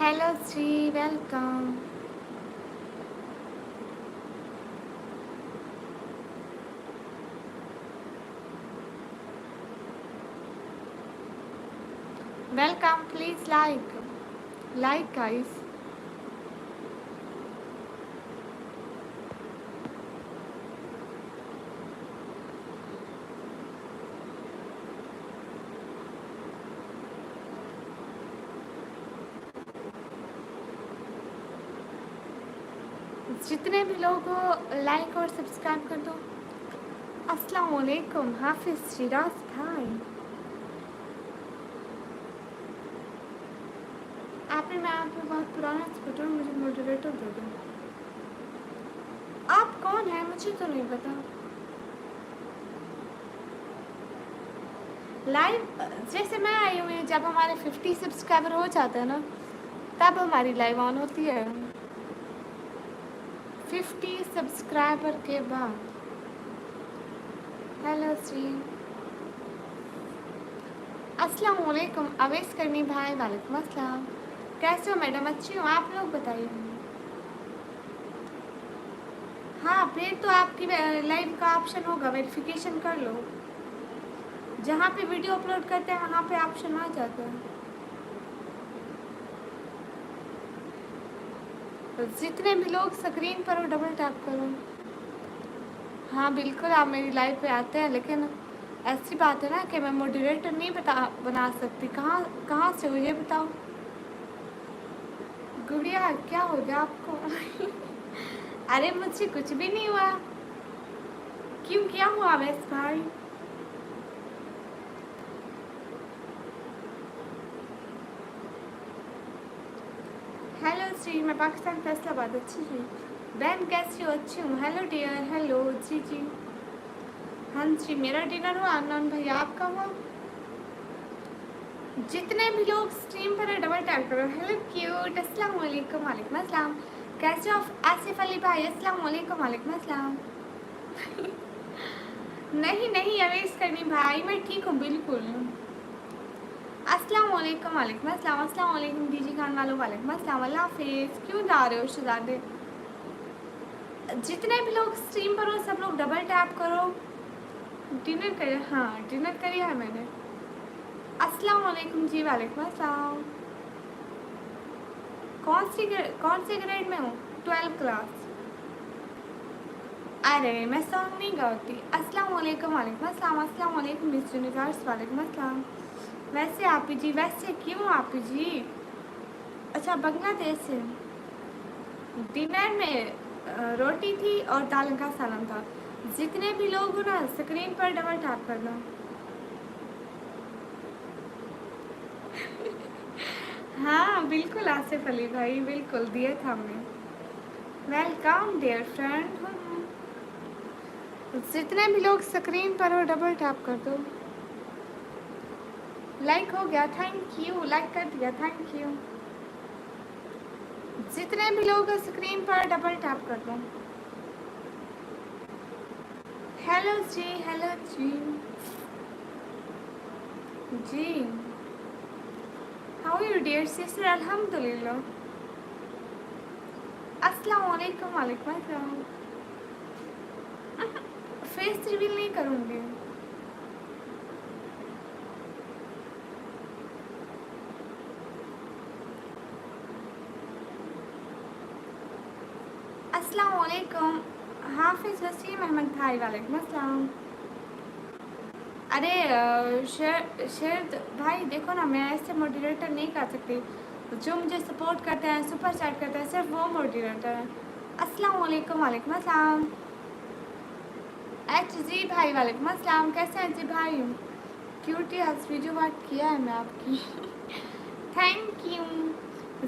Hello Shri, welcome. Welcome, please like guys. जितने भी लोग हो लाइक और सब्सक्राइब कर दो। अस्सलाम वालेकुम हाफिज शिराज भाई। मैं आप पे बहुत पुराना स्कूटर, मुझे मोटिवेटर दे दो। आप कौन है मुझे तो नहीं पता। लाइव जैसे मैं आई हुई, जब हमारे 50 सब्सक्राइबर हो जाते हैं ना, तब हमारी लाइव ऑन होती है। 50 सब्सक्राइबर के बाद। हेलो श्री, अस्सलाम वालेकुम अवैस करनी भाई। वालेकुम अस्सलाम। कैसे हो मैडम? अच्छी हूँ, आप लोग बताइए। हाँ, फिर तो आपकी लाइव का ऑप्शन होगा, वेरिफिकेशन कर लो। जहाँ पे वीडियो अपलोड करते हैं वहाँ पे ऑप्शन आ जाता है। तो जितने भी लोग स्क्रीन पर हो डबल टैप करो। हाँ बिल्कुल, आप मेरी लाइव पे आते हैं, लेकिन ऐसी बात है ना कि मैं मॉडरेटर नहीं बना सकती। कहाँ कहाँ से हो ये बताओ। गुड़िया क्या हो गया आपको? अरे मुझसे कुछ भी नहीं हुआ। क्यों, क्या हुआ वैस भाई? हेलो श्री, मैं पाकिस्तान फैसलाबाद। अच्छी जी बहन, कैसी हो? अच्छी हूँ। हेलो डियर, हेलो जी जी। हाँ जी, मेरा डिनर हुआ। अनन भैया आपका हुआ? जितने भी लोग स्ट्रीम पर है डबल टैप करो। हेलो क्यूट, अस्सलाम वालेकुम। वालेकुम अस्सलाम। कैसे हो आप आसिफ अली भाई? अस्सलाम वालेकुम। वालेकुम अस्सलाम। नहीं नहीं अवेश करनी भाई, मैं ठीक हूँ बिल्कुल। अस्सलाम वालेकुम। वालेकुम अस्सलाम। अस्सलाम वालेकुम डीजी खान वालों। वालेकुम अस्सलाम। अल्लाह हाफिज़। क्यों जा रहे हो शहजादे? जितने भी लोग स्ट्रीम पर हो सब लोग डबल टैप करो। डिनर करे? हाँ डिनर करिए है मैंने। अस्सलाम वालेकुम जी। वालेकुम अस्सलाम। कौन सी ग्रेड में हूँ? 12 क्लास। अरे मैं सॉन्ग नहीं गाती। अस्सलाम वालेकुम। वालेकुम अस्सलाम। अस्सलाम वालेकुम मिस यूनिवर्स। वालेकुम अस्सलाम। वैसे आपी जी, वैसे क्यों आपी जी? अच्छा बांग्लादेश से। डिनर में रोटी थी और दाल का सालन था। जितने भी लोग हो ना स्क्रीन पर डबल टैप करना। हाँ बिल्कुल आसिफ अली भाई, बिल्कुल दिए था हमने। Welcome dear friend. जितने भी लोग स्क्रीन पर हो डबल टैप कर दो। लाइक हो गया, थैंक यू। लाइक कर दिया, थैंक यू। जितने भी लोग स्क्रीन पर डबल टैप कर दो। हेलो जी, हेलो जी जी। How you dear sister? अल्हम्दुलिल्लाह। अस्सलाम वालेकुम। वालेकुम अस्सलाम। फेस रिवील नहीं करूँगी। अस्सलाम वालेकुम हाफिज़ वसीम अहमद भाई। वालेकुम अस्सलाम। अरे शेर भाई देखो ना, मैं ऐसे मोटिवेटर नहीं कर सकती। जो मुझे सपोर्ट करते हैं, सुपर चैट करते हैं, सिर्फ वो मोटिवेटर है। अस्सलाम वालेकुम। वालेकुम अस्सलाम। एच जी भाई। वालेकुम अस्सलाम। कैसे हैं जी भाई? क्यूटी आज वीडियो बात किया है मैं आपकी। Thank you.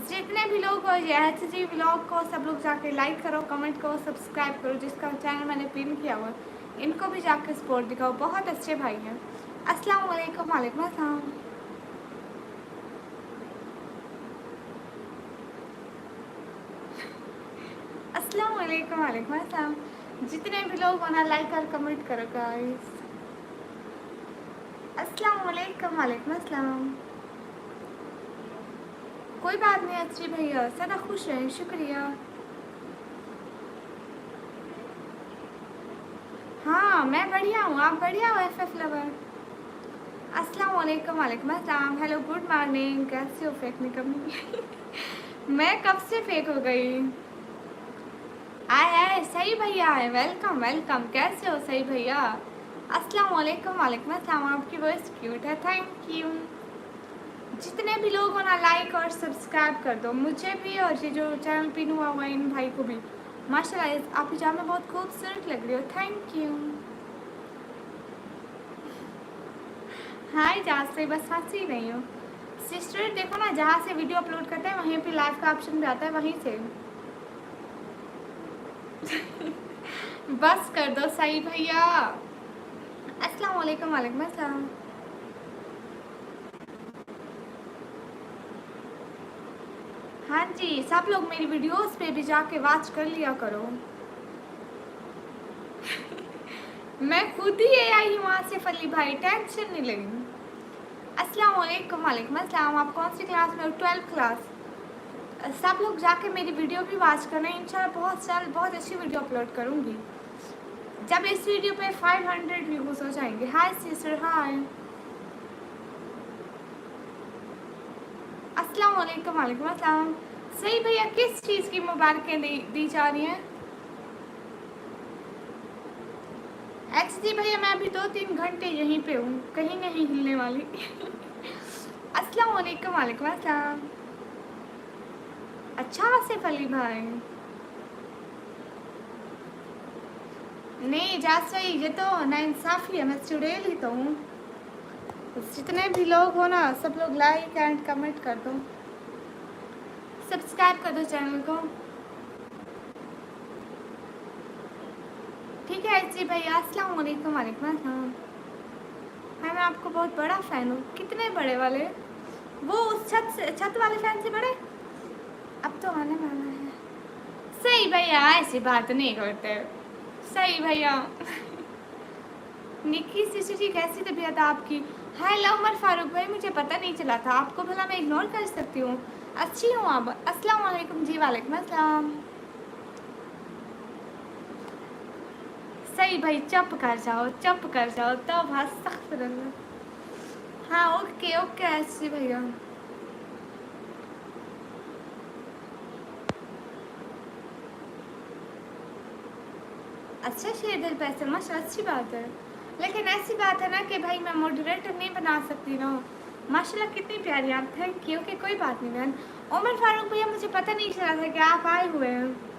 जितने भी लोग हो ये एच जी व्लॉग को सब लोग जाके लाइक करो, कमेंट करो, सब्सक्राइब करो। जिसका चैनल मैंने पिन किया हुआ इनको भी जाके सपोर्ट दिखाओ, बहुत अच्छे भाई हैं। अस्सलाम वालेकुम। वालेकुम अस्सलाम। अस्सलाम वालेकुम। वालेकुम अस्सलाम। जितने भी लोग होना लाइक और कमेंट करो गाइस। अस्सलाम वालेकुम। वालेकुम अस्सलाम। कोई बात नहीं अच्छी भैया, सदा खुश रहें, शुक्रिया। हाँ मैं बढ़िया हूँ, आप बढ़िया हो FF लवर? अस्सलाम वालेकुम। वालेकुम अस्सलाम। हेलो गुड मॉर्निंग, कैसे हो? फेंकने कभी मैं कब से फेक हो गई? आए आए सही भैया आए, वेलकम वेलकम। कैसे हो सही भैया? अस्सलाम वालेकुम। वालेकुम अस्सलाम। आपकी वॉइस क्यूट है, थैंक यू। जितने भी लोग हो ना लाइक और सब्सक्राइब कर दो, मुझे भी और ये जो चैनल पिन हुआ हुआ है इन भाई को भी। माशाल्लाह आप हिजाब में बहुत खूबसूरत लग रही हो, थैंक यू। हाय जहाँ से बस हंस ही नहीं हो सिस्टर, देखो ना जहाँ से वीडियो अपलोड करते हैं वहीं पे लाइव का ऑप्शन भी आता है, वहीं से बस कर दो सही भैया। अस्सलाम वालेकुम। वालेकुम अस्सलाम। हाँ जी सब लोग मेरी वीडियोस पे भी जाके वॉच कर लिया करो। मैं खुद ही AI हूँ आसिफ अली भाई, टेंशन नहीं लेनी। अस्सलाम वालेकुम। वालेकुम अस्सलाम। आप कौन सी क्लास में हो? 12th class. सब लोग जाके मेरी वीडियो भी वॉच करना, इंशाल्लाह बहुत अच्छी वीडियो अपलोड करूँगी जब इस वीडियो पे 500 व्यूज हो जाएंगे। हाय सिस्टर हाय। अस्सलाम वालेकुम। वालेकुम अस्सलाम। सही भैया किस चीज़ की मुबारकें दी जा रही हैं? एक्चुअली भैया मैं अभी 2-3 घंटे यहीं पे हूँ, कहीं नहीं हिलने वाली। अस्सलाम वालेकुम। वालेकुम अस्सलाम। अच्छा आसिफ अली भाई, नहीं जा सही, ये तो नाइंसाफ़ी है, मैं चुड़ैल ही तो हूँ। जितने भी लोग हो ना सब लोग लाइक एंड कमेंट कर दो, सब्सक्राइब कर दो चैनल को, ठीक है जी भैया। अस्सलाम वालेकुम। वालेकुम अस्सलाम। मैं आपको बहुत बड़ा फ़ैन हूँ। कितने बड़े वाले? वो उस छत वाले फ़ैन से बड़े? अब तो आने वाला है। सही भैया ऐसी बात नहीं करते। सही भैया। निकी सिस्टर जी कैसी तबीयत है आपकी? हेलो उमर फारूक भाई, मुझे पता नहीं चला था, आपको भला मैं इग्नोर कर सकती हूँ? अच्छी हूँ आप? अस्सलाम वालेकुम जी। वालेकुम अस्सलाम। सही भाई चुप कर जाओ, चुप कर जाओ तो बस सख्त रहो। हाँ ओके ओके ऐसी भैया। अच्छा शेर दिल पैसे माशा, अच्छी बात है, लेकिन ऐसी बात है ना कि भाई मैं मॉडरेटर नहीं बना सकती ना। माशाल्लाह कितनी प्यारी आप, थैंक यू। कि कोई बात नहीं बहन। उमर फारूक भैया मुझे पता नहीं चला था कि आप आए हुए हैं।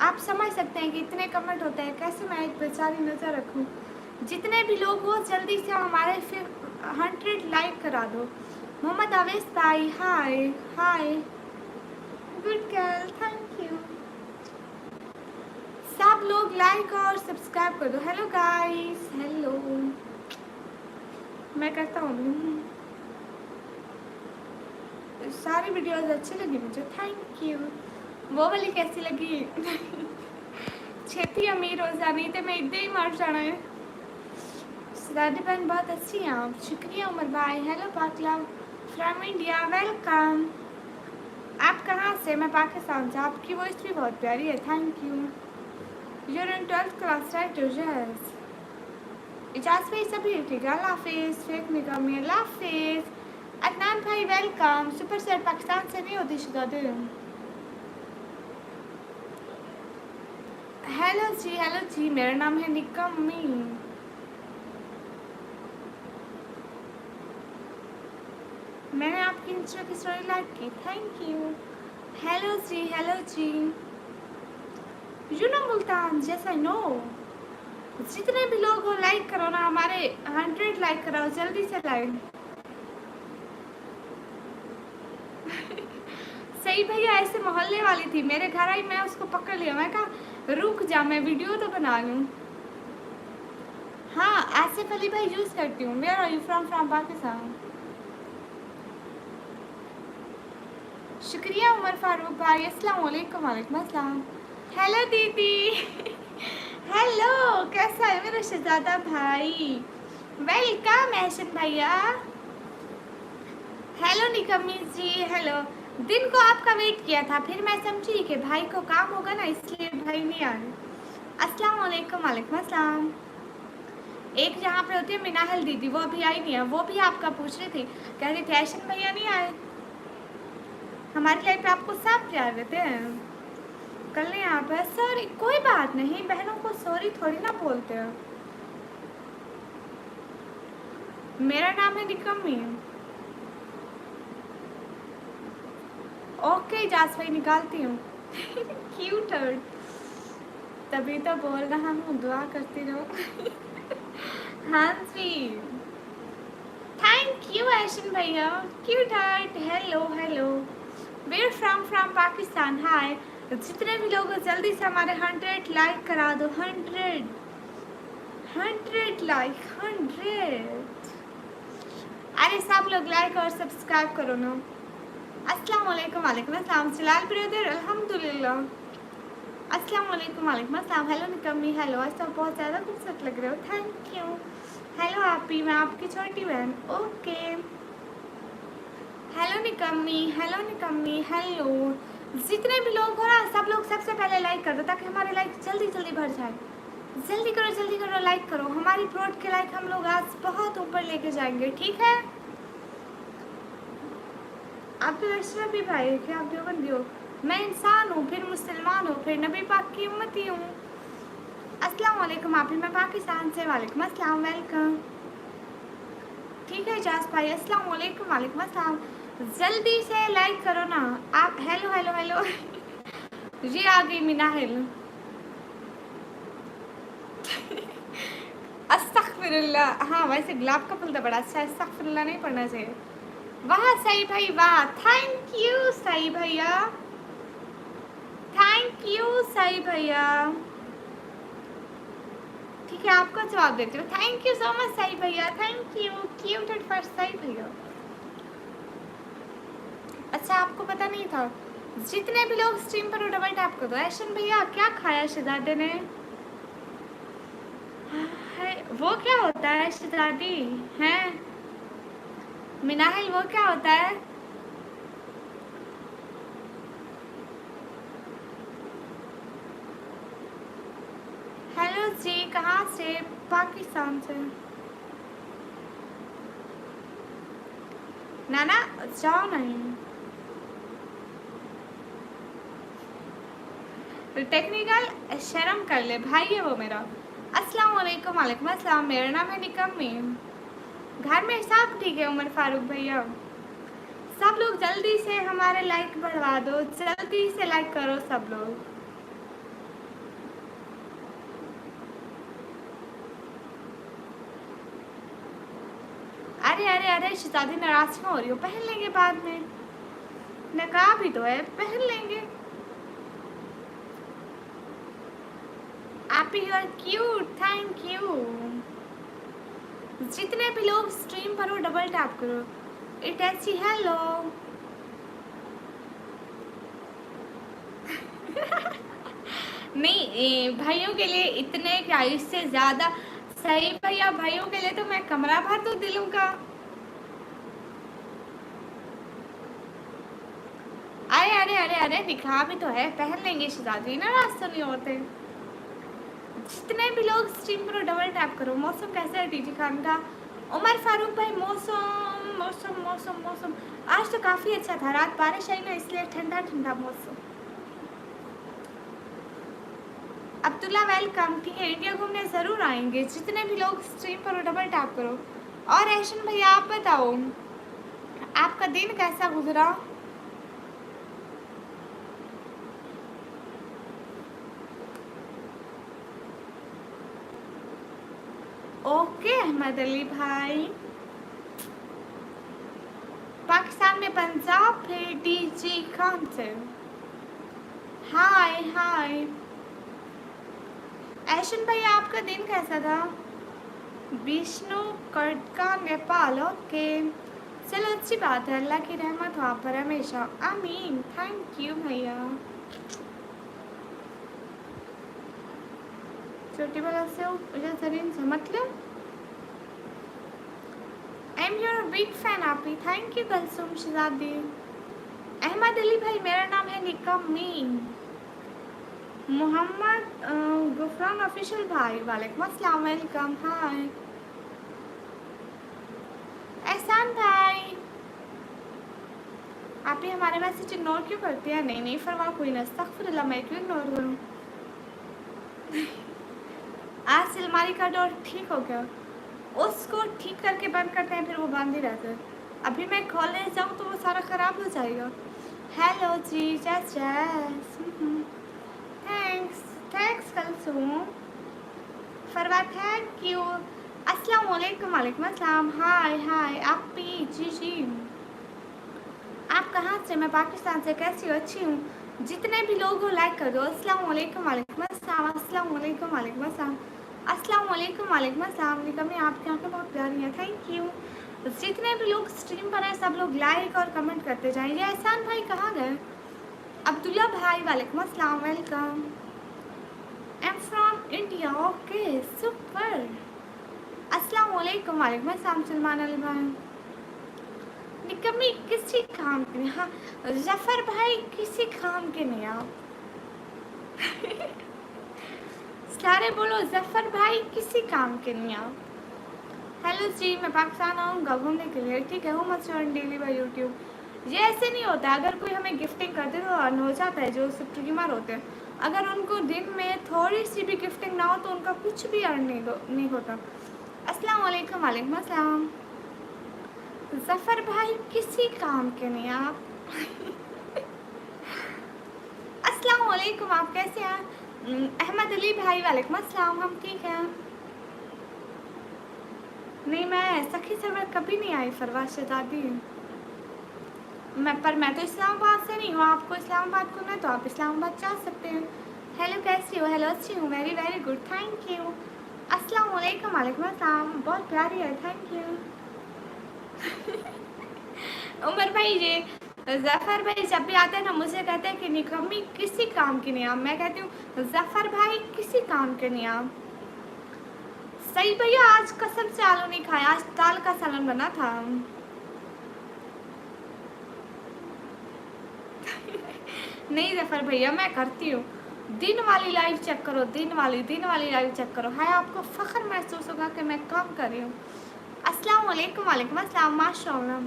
आप समझ सकते हैं कि इतने कमेंट होते हैं, कैसे मैं एक बेचारी नज़र रखूं। जितने भी लोग हो जल्दी से हमारे फिर 100 लाइक करा दो। मोहम्मद आवेश भाई हाय हाय, गुड गर्ल, थैंक यू। सब लोग लाइक और सब्सक्राइब कर दो। Hello guys, hello. मैं करता हूँ, सारी वीडियोस अच्छी लगी मुझे, थैंक यू। वो वाली कैसी लगी? छेती अमीर हो जानी तो मैं इधर ही मर जाना है। दादी बहन बहुत अच्छी हैं आप, शुक्रिया उमर भाई। Hello Pakla from India, welcome. आप कहाँ से? मैं पाकिस्तान से। आपकी वॉइस भी बहुत प्यारी है, thank you. You're in 12th class right? Yes. Ejaz भाई सभी ठीक है, अल्लाह हाफिज़। फेक निकामी, अल्लाह हाफिज़। अदनान भाई वेलकम। सुपर सर पाकिस्तान से नहीं होती शुदादे। हेलो जी, मेरा नाम है निकम्मी। मैंने आपकी इंस्टा की स्टोरी लाइक की, थैंक यू। हेलो जी। You know Multan, yes I know. जितने भी लोग हो लाइक करो ना, हमारे 100 लाइक कराओ जल्दी से लाइक। सही भैया ऐसे मोहल्ले वाली थी, मेरे घर आई, मैं उसको पकड़ लिया, मैं कहा रुक जा मैं वीडियो तो बना लूँ। हाँ आसिफ अली भाई यूज़ करती हूँ। Where are you from Pakistan. शुक्रिया उमर फारूक भाई। अस्सलाम वालेकुम। वालेकुम अस्सलाम। हेलो दीदी। हेलो, कैसा है मेरा शहजादा भाई? वेलकम एहसन भैया। हेलो निकम्मी जी, हेलो। दिन को आपका वेट किया था, फिर मैं समझी कि भाई को काम होगा ना, इसलिए भाई नहीं आए। अस्सलाम वालेकुम। वालेकुम अस्सलाम। एक जहाँ पे होती है मिनाहल दीदी, वो अभी आई नहीं है, वो भी आपका पूछ रही थी, कह रही थी ऐशन भैया नहीं आए। हमारी लाइफ पे आपको सब प्यार देते हैं, कल नहीं आ पाए, सॉरी। कोई बात नहीं, बहनों को सॉरी थोड़ी ना बोलते हैं। मेरा नाम है निकम्मी। ओके जास भाई, निकालती हूँ। क्यूट है, तभी तो बोल रहा हूँ, दुआ करती रहो। हाँ जी, थैंक यू ऐशन भैया, cute heart. Hello hello, where from Pakistan. Hi. जितने भी लोग हो जल्दी से हमारे 100 लाइक करा दो। 100 लाइक, 100। अरे सब लोग लाइक और सब्सक्राइब करो ना। अस्सलाम वालेकुम। वालेकुम अस्सलाम। जलाल ब्रदर, अल्हम्दुलिल्लाह। अस्सलाम वालेकुम। वालेकुम अस्सलाम। हेलो निकम्मी, हेलो। आज तो बहुत ज़्यादा खूबसूरत लग रहे हो, थैंक यू। हेलो आपी, मैं आपकी छोटी बहन। ओके। हेलो निकम्मी, हेलो निकम्मी, हेलो। जितने भी लोग हो ना, सब लोग सबसे पहले लाइक कर दो, ताकि हमारे लाइक जल्दी जल्दी बढ़ जाए। जल्दी करो, लाइक करो। हमारी प्रोड के लाइक हम लोग आज बहुत ऊपर लेके जाएंगे, ठीक है। आप तो अशरफ भी भाई, क्या आप देवबंदी हो? मैं इंसान हूँ, फिर मुसलमान हूँ, फिर नबी पाक की उम्मती हूँ। अस्सलाम वालेकुम आप ही, मैं पाकिस्तान से। वालेकुम अस्सलाम, वेलकम। ठीक है जास भाई, अस्सलाम वालेकुम। वालेकुम अस्सलाम। जल्दी से लाइक करो ना आप। Hello hello hello. ये आ गई मिनाहिल। अस्तगफिरुल्लाह। हाँ वैसे गुलाब का फूल तो बड़ा अच्छा है, अस्तगफिरुल्लाह नहीं पढ़ना चाहिए। वाह सही भाई, वाह, थैंक यू सही भैया, थैंक यू सही भैया। ठीक है, आपका जवाब देती हूँ। थैंक यू सो मच सही भैया, thank you. Cute at first सही भैया। अच्छा आपको पता नहीं था, जितने भी लोग स्ट्रीम पर डबल टैप कर दो। ऐशन भैया क्या खाया शहजादे ने? है वो क्या होता है शहजादी? हैं मिनाहिल, वो क्या होता है? हेलो जी, कहाँ से? पाकिस्तान से। ना ना, जाओ नहीं। टेक्निकल शर्म कर ले भाई, है वो मेरा। अस्सलाम वालेकुम। वालेकुम अस्सलाम। मेरा नाम है निकम्मी। घर में सब ठीक है उमर फारूक भैया? सब लोग जल्दी से हमारे लाइक बढ़वा दो, जल्दी से लाइक करो सब लोग। अरे अरे अरे शहजादी, नाराज क्यों हो रही हो? पहन लेंगे बाद में, नकाब ही तो है, पहन लेंगे। आप you are cute, thank you. जितने भी लोग स्ट्रीम पर हो डबल टैप करो। Itachi hello. नहीं भाइयों के लिए इतने क्या, इससे ज्यादा सही भैया। भाइयों के लिए तो मैं कमरा भर तो दिलों का। अरे अरे अरे अरे, दिखा भी तो है, पहन लेंगे शहजादी, नाराज तो नहीं होते। जितने भी लोग स्ट्रीम पर डबल टैप करो। मौसम कैसा है टीजी खान का? उमर फारूक भाई, मौसम मौसम मौसम मौसम आज तो काफ़ी अच्छा था, रात बारिश आई ना, इसलिए ठंडा ठंडा मौसम। अब्दुल्ला वेलकम। ठीक है, इंडिया घूमने ज़रूर आएंगे। जितने भी लोग स्ट्रीम पर डबल टैप करो। और ऐशन भैया आप बताओ, आपका दिन कैसा गुजरा? ओके अहमद अली भाई, पाकिस्तान में पंजाब, फिर डीजी खान से। हाय हाय ऐशन भैया, आपका दिन कैसा था? विष्णु कटका नेपाल। ओके चलो, अच्छी बात है, अल्लाह की रहमत हो आप पर हमेशा, आमीन। थैंक यू भैया। छोटी वाला से जरीन से मतलब एम योर बिग फैन आपी, थैंक यू कलसुम शहजादी। अहमद अली भाई, मेरा नाम है निकम मीन। मोहम्मद गुफरान ऑफिशियल भाई, वालेकुम अस्सलाम, वेलकम, हाय। एहसान भाई, आप ही हमारे मैसेज इग्नोर क्यों करते हैं? नहीं फरवा कोई ना, अस्तगफिरुल्लाह, मैं क्यों इग्नोर करूँ? आज से अलमारी का डोर ठीक हो गया, उसको ठीक करके बंद करते हैं, फिर वो बंद ही रहता है। अभी मैं खोलने जाऊँ तो वो सारा ख़राब हो जाएगा। हेलो जी, जैस thanks Kulsoom, Farwa thank you, अस्सलाम वालेकुम, वालेकुम अस्सलाम, हाय आप पी जी। आप कहाँ से? मैं पाकिस्तान से। कैसी हो? अच्छी हूँ। जितने भी लोग हो लाइक कर दो। अस्सलाम वालेकुम, वालेकुम अस्सलाम, अस्सलाम वालेकुम, वालेकुम अस्सलाम, अस्सलाम वालेकुम, वालेकुम अस्सलाम। निकम आपके यहाँ पे बहुत प्यारी है, थैंक यू। जितने भी लोग स्ट्रीम पर हैं सब लोग लाइक और कमेंट करते जाइए। एहसान भाई कहाँ गए? अब्दुल्ला भाई, वालेकुम अस्सलाम, welcome. I am from India, okay super. अस्सलाम वालेकुम, वालेकुम अस्सलाम सलमान अली भाई। निकम्मी किसी काम के नहीं। हाँ जफ़र भाई, किसी काम के नहीं आप। सारे बोलो जफ़र भाई, किसी काम के नहीं आप। हेलो जी, मैं पाकिस्तान आऊँगा घूमने के लिए, ठीक है। हूँ मचूर डेली बाई यूट्यूब। ये ऐसे नहीं होता, अगर कोई हमें गिफ्टिंग करते तो अर्न हो जाता है। जो स्ट्रीमर होते हैं, अगर उनको दिन में थोड़ी सी भी गिफ्टिंग ना हो तो उनका कुछ भी अर्न नहीं होता। अस्सलाम वालेकुम, वालेकुम अस्सलाम। जफ़र भाई किसी काम के नहीं आप। अस्सलाम वालेकुम, आप कैसे हैं? अहमद अली भाई, वालेकुम अस्सलाम, हम ठीक हैं। नहीं, मैं सखी सर्वर कभी नहीं आई फरवा शहजादी। मैं तो इस्लामाबाद से नहीं हूँ। आपको इस्लामाबाद को ना तो आप इस्लामाबाद जा सकते हैं। हेलो कैसी हो? हेलो अच्छी हूँ, very very good, thank you. अस्सलाम वालेकुम, वालेकुम अस्सलाम, बहुत प्यारी है, थैंक यू। उमर भाई, ये जफ़र भाई जब भी आते हैं ना मुझे कहते हैं कि निकम्मी किसी काम की नहीं आप। मैं कहती हूँ जफ़र भाई किसी काम के नहीं आप। सही भैया, आज कसम से आलू नहीं खाया, आज दाल का सालन बना था। नहीं जफ़र भैया, मैं करती हूँ। दिन वाली लाइव चेक करो, दिन वाली लाइव चेक करो, है आपको फ़ख्र महसूस होगा कि मैं काम कर रही हूँ। अस्सलाम वालेकुम, वालेकुम अस्सलाम, माशाअल्लाह।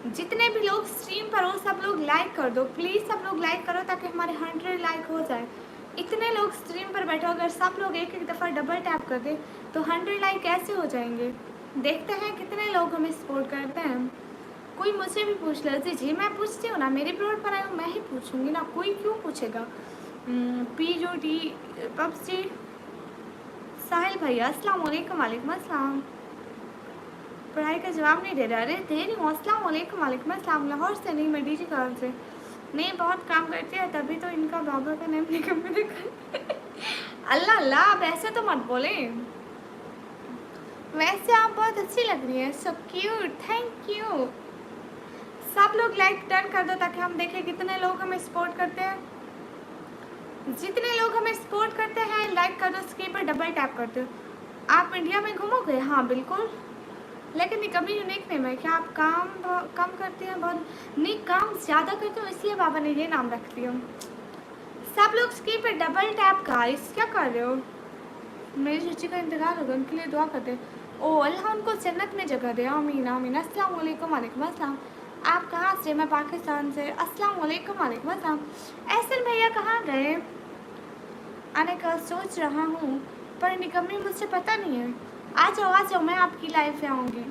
जितने भी लोग स्ट्रीम पर हो सब लोग लाइक कर दो प्लीज़, सब लोग लाइक करो ताकि हमारे 100 लाइक हो जाए। इतने लोग स्ट्रीम पर बैठे, अगर सब लोग एक दफ़ा डबल टैप कर दे तो 100 लाइक कैसे हो जाएंगे? देखते हैं कितने लोग हमें सपोर्ट करते हैं। कोई मुझे भी पूछ ले जी, मैं पूछती हूँ ना, मेरी ब्लॉग पर आई हूँ, मैं ही पूछूँगी ना, कोई क्यों पूछेगा? PUD PUBG. साहिल भैया, अस्सलाम वालेकुम, वालेकुम अस्सलाम। पढ़ाई का जवाब नहीं दे रहा? अरे दे रही हूँ। अस्सलाम वालेकुम, वालेकुम अस्सलाम। लाहौर से नहीं, मैं डीजी कॉल से नहीं। बहुत काम करती है तभी तो इनका बाबा का नेम निकम में अल्लाह अल्लाह, आप ऐसे तो मत बोले। वैसे आप बहुत अच्छी लग रही है, सो क्यूट, थैंक यू। सब लोग लाइक डन कर दो ताकि हम देखें कितने लोग हमें सपोर्ट करते हैं। जितने लोग हमें सपोर्ट करते हैं लाइक कर दो, स्क्रीन पर डबल टैप कर दो। आप इंडिया में घूमोगे? हाँ बिल्कुल, लेकिन कभी यूनिक नहीं है। क्या आप काम कम करते हैं? बहुत नहीं, काम ज़्यादा करते हो इसलिए बाबा ने ये नाम रख दिया। सब लोग स्क्रीन पे डबल टैप गाइस, क्या कर रहे हो? मेरी चची का इंतजार होगा, उनके लिए दुआ करते हैं। ओ अल्लाह उनको जन्नत में जगह दे, आमीन आमीन। अस्सलाम वालेकुम, वालेकुम अस्सलाम। आप कहाँ से? मैं पाकिस्तान से। अस्सलाम वालेकुम, वालेकुम अस्सलाम। एहसन भैया कहाँ गए? आने का सोच रहा हूँ पर निकम्मी मुझसे पता नहीं है। आ जाओ, मैं आपकी लाइफ में आऊँगी।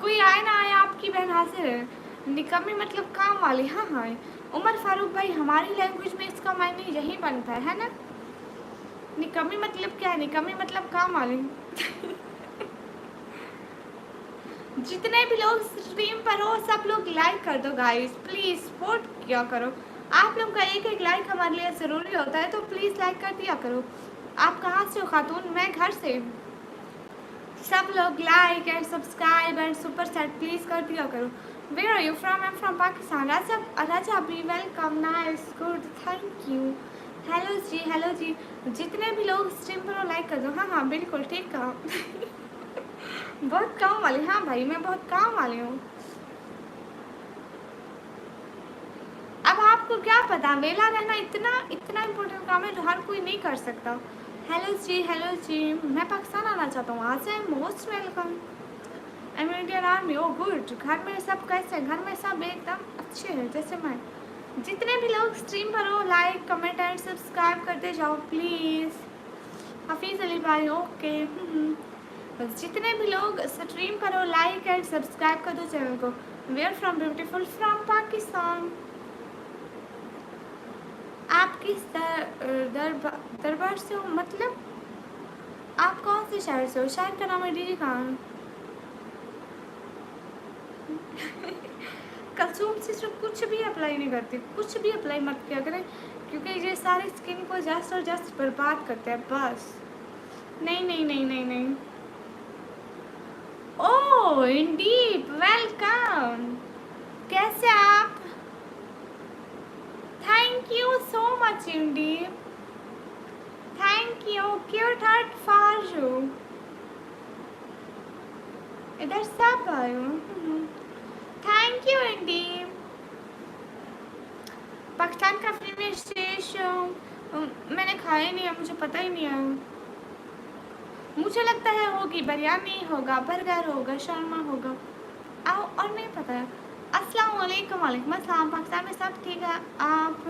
कोई आए ना आए, आपकी बहन हाजिर है। निकम्मी मतलब काम वाली। हाँ उमर फारूक भाई, हमारी लैंग्वेज में इसका मायने यही बनता है ना। निकम्मी मतलब क्या है? निकम्मी मतलब काम वाली। जितने भी लोग स्ट्रीम पर हो सब लोग लाइक कर दो गाइस, प्लीज़ सपोर्ट किया करो। आप लोग का एक लाइक हमारे लिए ज़रूरी होता है, तो प्लीज़ लाइक कर दिया करो। आप कहाँ से हो खातून? मैं घर से। सब लोग like and subscribe and super chat please कर दिया करो। Where are you from? I am from Pakistan. Raja B welcome, nice, good, thank you. Hello ji, जितने भी लोग स्ट्रीम पर लाइक कर दो। हाँ बिल्कुल ठीक कहा। बहुत काम वाली, हाँ भाई मैं बहुत काम वाली हूँ। अब आपको क्या पता, वेला रहना इतना इतना इम्पोर्टेंट काम है जो हर कोई नहीं कर सकता। हेलो जी, हेलो जी, मैं पाकिस्तान आना चाहता हूँ, आज से most welcome. I am Indian army, oh good. घर में सब कैसे हैं? घर में सब एकदम अच्छे हैं जैसे मैं। जितने भी लोग स्ट्रीम पर हो, लाइक कमेंट एंड सब्सक्राइब करते जाओ प्लीज़। हफीज़ अली भाई, ओके। बस जितने भी लोग स्ट्रीम पर हो, लाइक एंड सब्सक्राइब कर दो चैनल को। We are from beautiful from Pakistan. आप किस दरबार से हो, मतलब आप कौन से शहर से हो? शहर का नाम है डीजी खान। कलसूम सिस्टर कुछ भी अप्लाई नहीं करती, कुछ भी अप्लाई मत किया करें, क्योंकि ये सारी स्किन को जस्ट और जस्ट बर्बाद करते हैं बस। नहीं नहीं नहीं नहीं नहीं। ओह इंडीड, वेलकम। कैसे आप? Thank you so much Indeed, thank you. Cute heart for you. इधर सब आयो। Thank you Indeed. पाकिस्तान का फेमस डिश मैंने खाया नहीं है, मुझे पता ही नहीं है। मुझे लगता है होगी बिरयानी, होगा बर्गर, होगा शर्मा होगा, आओ और नहीं पता है। अस्सलाम वालेकुम। वालेकुम अस्सलाम। पाकिस्तान में सब ठीक है? आप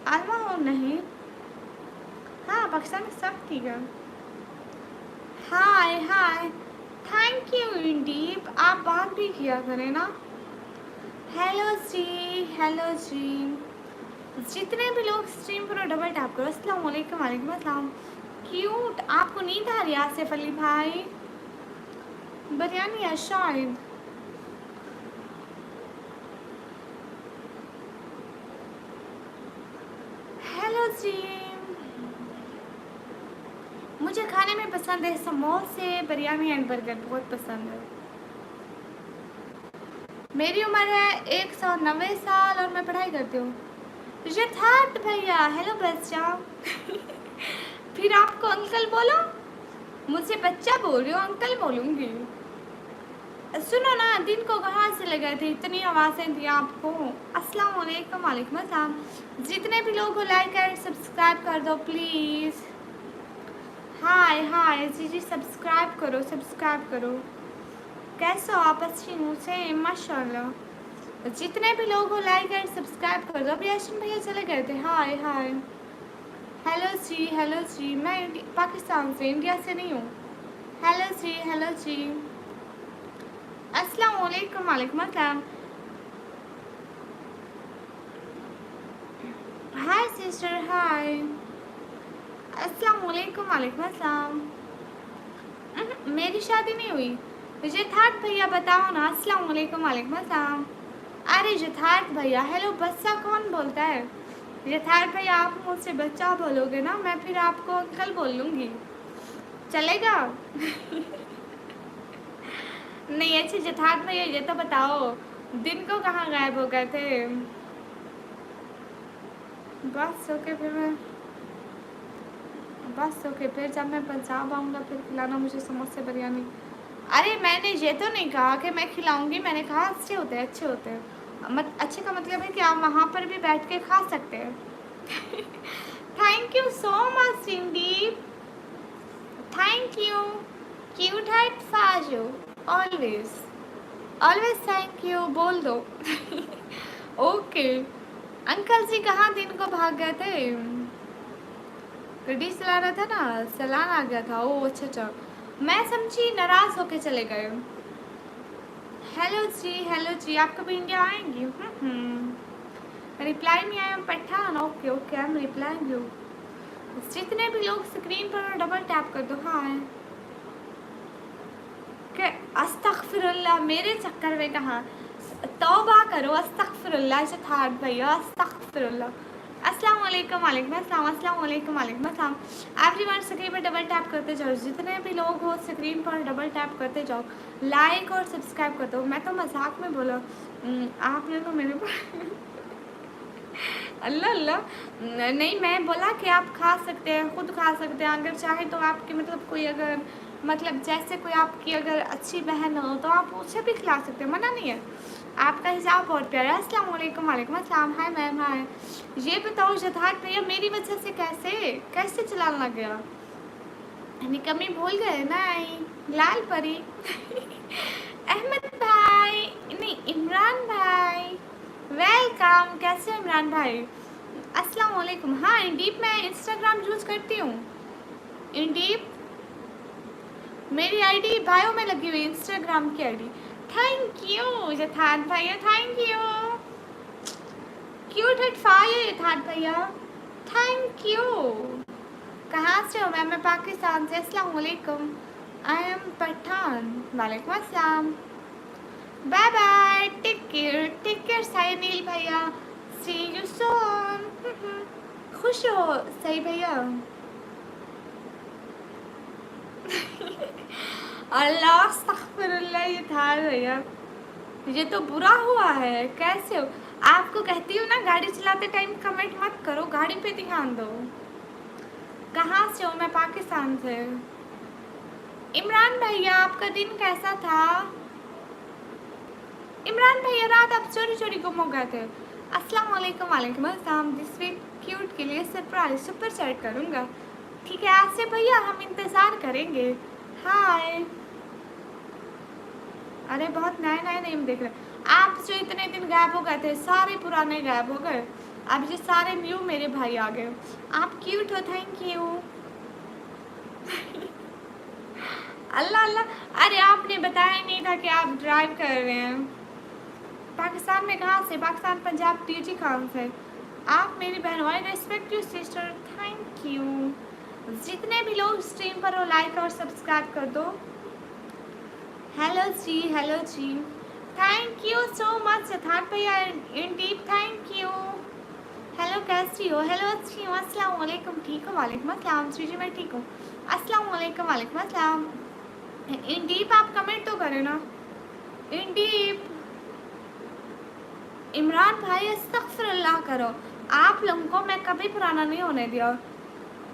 आलमा हो? नहीं, हाँ पाकिस्तान में सब ठीक है। हाय हाय, थैंक यू इंडीप, आप बात भी किया करें ना। हेलो जी, हेलो जी। जितने भी लोग स्ट्रीम पर डबल टैप करो। अस्सलाम वालेकुम। वालेकुम अस्सलाम। क्यूट, आपको नींद आ रही है आसिफ अली भाई? बिरयानी है शायद। हेलो जी। मुझे खाने में पसंद है समोसे, बिरयानी एंड बर्गर बहुत पसंद है। मेरी उम्र है 190 साल और मैं पढ़ाई करती हूँ। यथार्थ भैया, हेलो बच्चा। फिर आपको अंकल बोलो, मुझसे बच्चा बोल रही हो, अंकल बोलूँगी। सुनो ना, दिन को कहाँ से लगे थे, इतनी आवाज़ें थी आपको। अस्सलाम वालेकुम। वालेकुम अस्सलाम। जितने भी लोग हो लाइक एंड सब्सक्राइब कर दो प्लीज़। हाय हाय जी जी, सब्सक्राइब करो, सब्सक्राइब करो। कैसे हो आप? अच्छी हूँ से माशाल्लाह। जितने भी लोग हो लाइक एंड सब्सक्राइब कर दो। अभी याशीन भैया चले गए थे। हाय हाय, हेलो जी, हेलो जी। मैं पाकिस्तान से, इंडिया से नहीं हूँ। हेलो जी, हेलो जी। अस्सलाम वालेकुम। वालेकुम अस्सलाम। हाय सिस्टर, हाय। अस्सलाम वालेकुम। वालेकुम अस्सलाम। मेरी शादी नहीं हुई। यथार्थ भैया बताओ ना। अस्सलाम वालेकुम। वालेकुम अस्सलाम। अरे यथार्थ भैया, हेलो बच्चा कौन बोलता है? यथार्थ भैया आप मुझसे बच्चा बोलोगे ना, मैं फिर आपको अंकल बोल लूँगी, चलेगा? नहीं, अच्छे यथार्थ भैया ये तो बताओ, दिन को कहाँ गायब हो गए थे? बस ओके, फिर मैं बस ओके, फिर जब मैं पंजाब आऊँगा फिर खिलाना मुझे समोसे बिरयानी। अरे मैंने ये तो नहीं कहा कि मैं खिलाऊंगी, मैंने कहा अच्छे होते हैं, अच्छे होते हैं। अच्छे का मतलब है कि आप वहाँ पर भी बैठ के खा सकते हैं। Thank you so much Cindy, thank you. Cute heart फाजो, ऑलवेज ऑलवेज थैंक यू बोल दो। ओके। अंकल जी कहाँ दिन को भाग गए थे? गड्डी चला रहा था ना, चलान आ गया था। ओ अच्छा अच्छा, मैं समझी नाराज़ होके चले गए। हेलो जी, हेलो जी। आप कभी इंडिया आएंगी? रिप्लाई नहीं आया Pathan. Okay okay, I am replying you. जितने भी लोग स्क्रीन पर डबल टैप कर दो। हाँ के अस्तगफिरुल्लाह, मेरे चक्कर में कहाँ, तौबा करो। अस्तगफिरुल्लाह यथार्थ भैया, अस्तगफिरुल्लाह। अस्सलाम वालेकुम। वालेकुम अस्सलाम। अस्सलाम वालेकुम। वालेकुम अस्सलाम। एवरीवन स्क्रीन पर डबल टैप करते जाओ, जितने भी लोग हो स्क्रीन पर डबल टैप करते जाओ, लाइक और सब्सक्राइब कर दो। मैं तो मजाक में बोला, आपने तो मेरे पर अल्लाह अल्लाह नहीं, मैं बोला कि आप खा सकते हैं, खुद खा सकते हैं अगर चाहे तो। आपके मतलब कोई अगर मतलब जैसे कोई आपकी अगर अच्छी बहन हो तो आप उसे भी खिला सकते हो, मना नहीं है। आपका हिजाब बहुत प्यारा है। अस्सलाम वालेकुम। वालेकुम अस्सलाम। Hi ma'am. हाय। ये बताओ जठार भैया मेरी वजह से कैसे चलाने लग गया? कमी भूल गए? नहीं लाल परी। अहमद भाई, नहीं इमरान भाई, वेलकम। कैसे हो इमरान भाई? अस्सलाम वालेकुम। हाँ इंडीप मैं इंस्टाग्राम यूज करती हूँ। इंडीप मेरी आईडी बायो में लगी हुई, इंस्टाग्राम की आईडी। थैंक यू जठान भैया, thank you. Cute heart fire जठान भैया, थैंक यू। कहाँ से हो मैम? मैं पाकिस्तान से। अस्सलाम वालेकुम। I am Pathan. वालेकुम अस्सलाम। बाय बाय, टेक केयर साइनिल भैया, सी यू सून। खुश हो सही भैया। अल्लाह अस्तगफिरुल्लाह, ये था भैया, ये तो बुरा हुआ है। कैसे हो? आपको कहती हूँ ना गाड़ी चलाते टाइम कमेंट मत करो, गाड़ी पे ध्यान दो। कहाँ से हो? मैं पाकिस्तान से। इमरान भैया आपका दिन कैसा था? इमरान भैया रात आप चोरी चोरी गुम हो गए थे। अस्सलाम वालेकुम। वालेकुम अस्सलाम। दिस वीक क्यूट के लिए सरप्राइज सुपर चैट करूँगा। ठीक है आज से भैया हम इंतज़ार करेंगे। हाय। अरे बहुत नए नए नेम देख रहे। आप जो इतने दिन गायब हो गए थे सारे पुराने गायब हो गए, अब ये सारे न्यू मेरे भाई आ गए। आप क्यूट हो, थैंक यू। अल्लाह अल्लाह, अरे आपने बताया ही नहीं था कि आप ड्राइव कर रहे हैं। पाकिस्तान में कहाँ से? पाकिस्तान पंजाब टीजी खान से। आप मेरी बहन हो। I respect you sister, thank you. जितने भी लोग स्ट्रीम पर हो लाइक और सब्सक्राइब कर दो। हेलो जी, हेलो जी, thank you so much Siddharth भैया, इंडीप थैंक यू। हेलो कैसी हो? हेलो अच्छी हूँ। अस्सलाम वालेकुम। ठीक हो? वालेकुम अस्सलाम। जी मैं ठीक हूँ। अस्सलाम वालेकुम। वालेकुम अस्सलाम। इंडीप आप कमेंट तो करें ना। इंडीप। इमरान भाई अस्तगफिरुल्लाह करो, आप लोगों को मैं कभी पुराना नहीं होने दिया।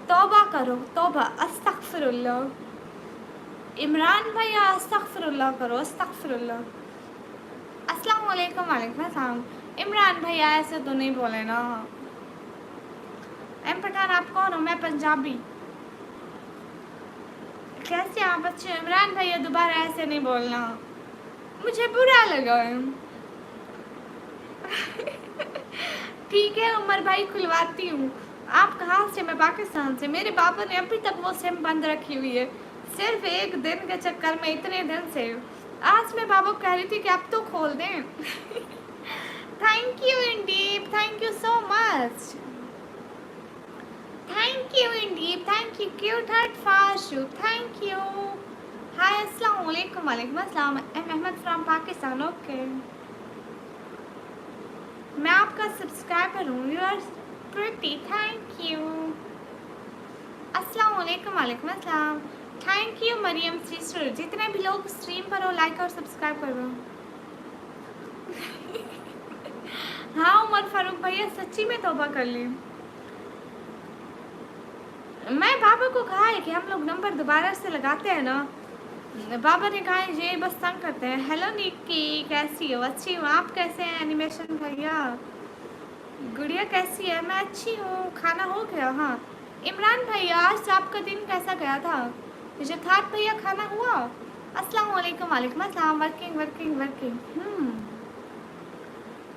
तौबा करो तौबा, अस्तगफिरुल्लाह। इमरान भैया अस्तगफिरुल्लाह करो, अस्तगफिरुल्लाह। अस्सलाम वालेकुम। वालेकुम अस्सलाम। इमरान भैया ऐसे तो नहीं बोले ना। एम पठान आप कौन हो? मैं पंजाबी। कैसे आप? अच्छे। इमरान भैया दोबारा ऐसे नहीं बोलना, मुझे बुरा लगा। ठीक है उमर भाई खुलवाती हूँ। आप कहाँ से? मैं पाकिस्तान से। मेरे पापा ने अभी तक वो सिम बंद रखी हुई है, सिर्फ एक दिन के चक्कर में इतने दिन से। आज मैं बाबा को कह रही थी कि अब तो खोल दें। Thank you Indeep, thank you so much. Thank you Indeep, thank you. Cute heart फाशू, थैंक यू। हाय अस्सलाम वालेकुम। वालेकुम अस्सलाम। Am Ahmad from Pakistan. Okay मैं आपका सब्सक्राइबर हूँ। You are pretty, thank you. अस्सलाम वालेकुम। वालेकुम अस्सलाम। Thank you Mariam sister. जितने भी लोग स्ट्रीम पर हो लाइक और सब्सक्राइब करो। हाँ उमर फारूक भैया सच्ची में तौबा कर ली। मैं बाबा को कहा है कि हम लोग नंबर दोबारा से लगाते हैं ना, बाबा ने कहा है ये बस तंग करते हैं। हेलो निक्की कैसी हो? अच्छी हूँ। आप कैसे हैं एनिमेशन भैया? गुड़िया कैसी है? मैं अच्छी हूँ। खाना हो गया? हाँ। इमरान भैया आज आपका दिन कैसा गया था? जठात भैया खाना हुआ? अस्सलाम वालेकुम। वालेकुम अस्सलाम। Working working working.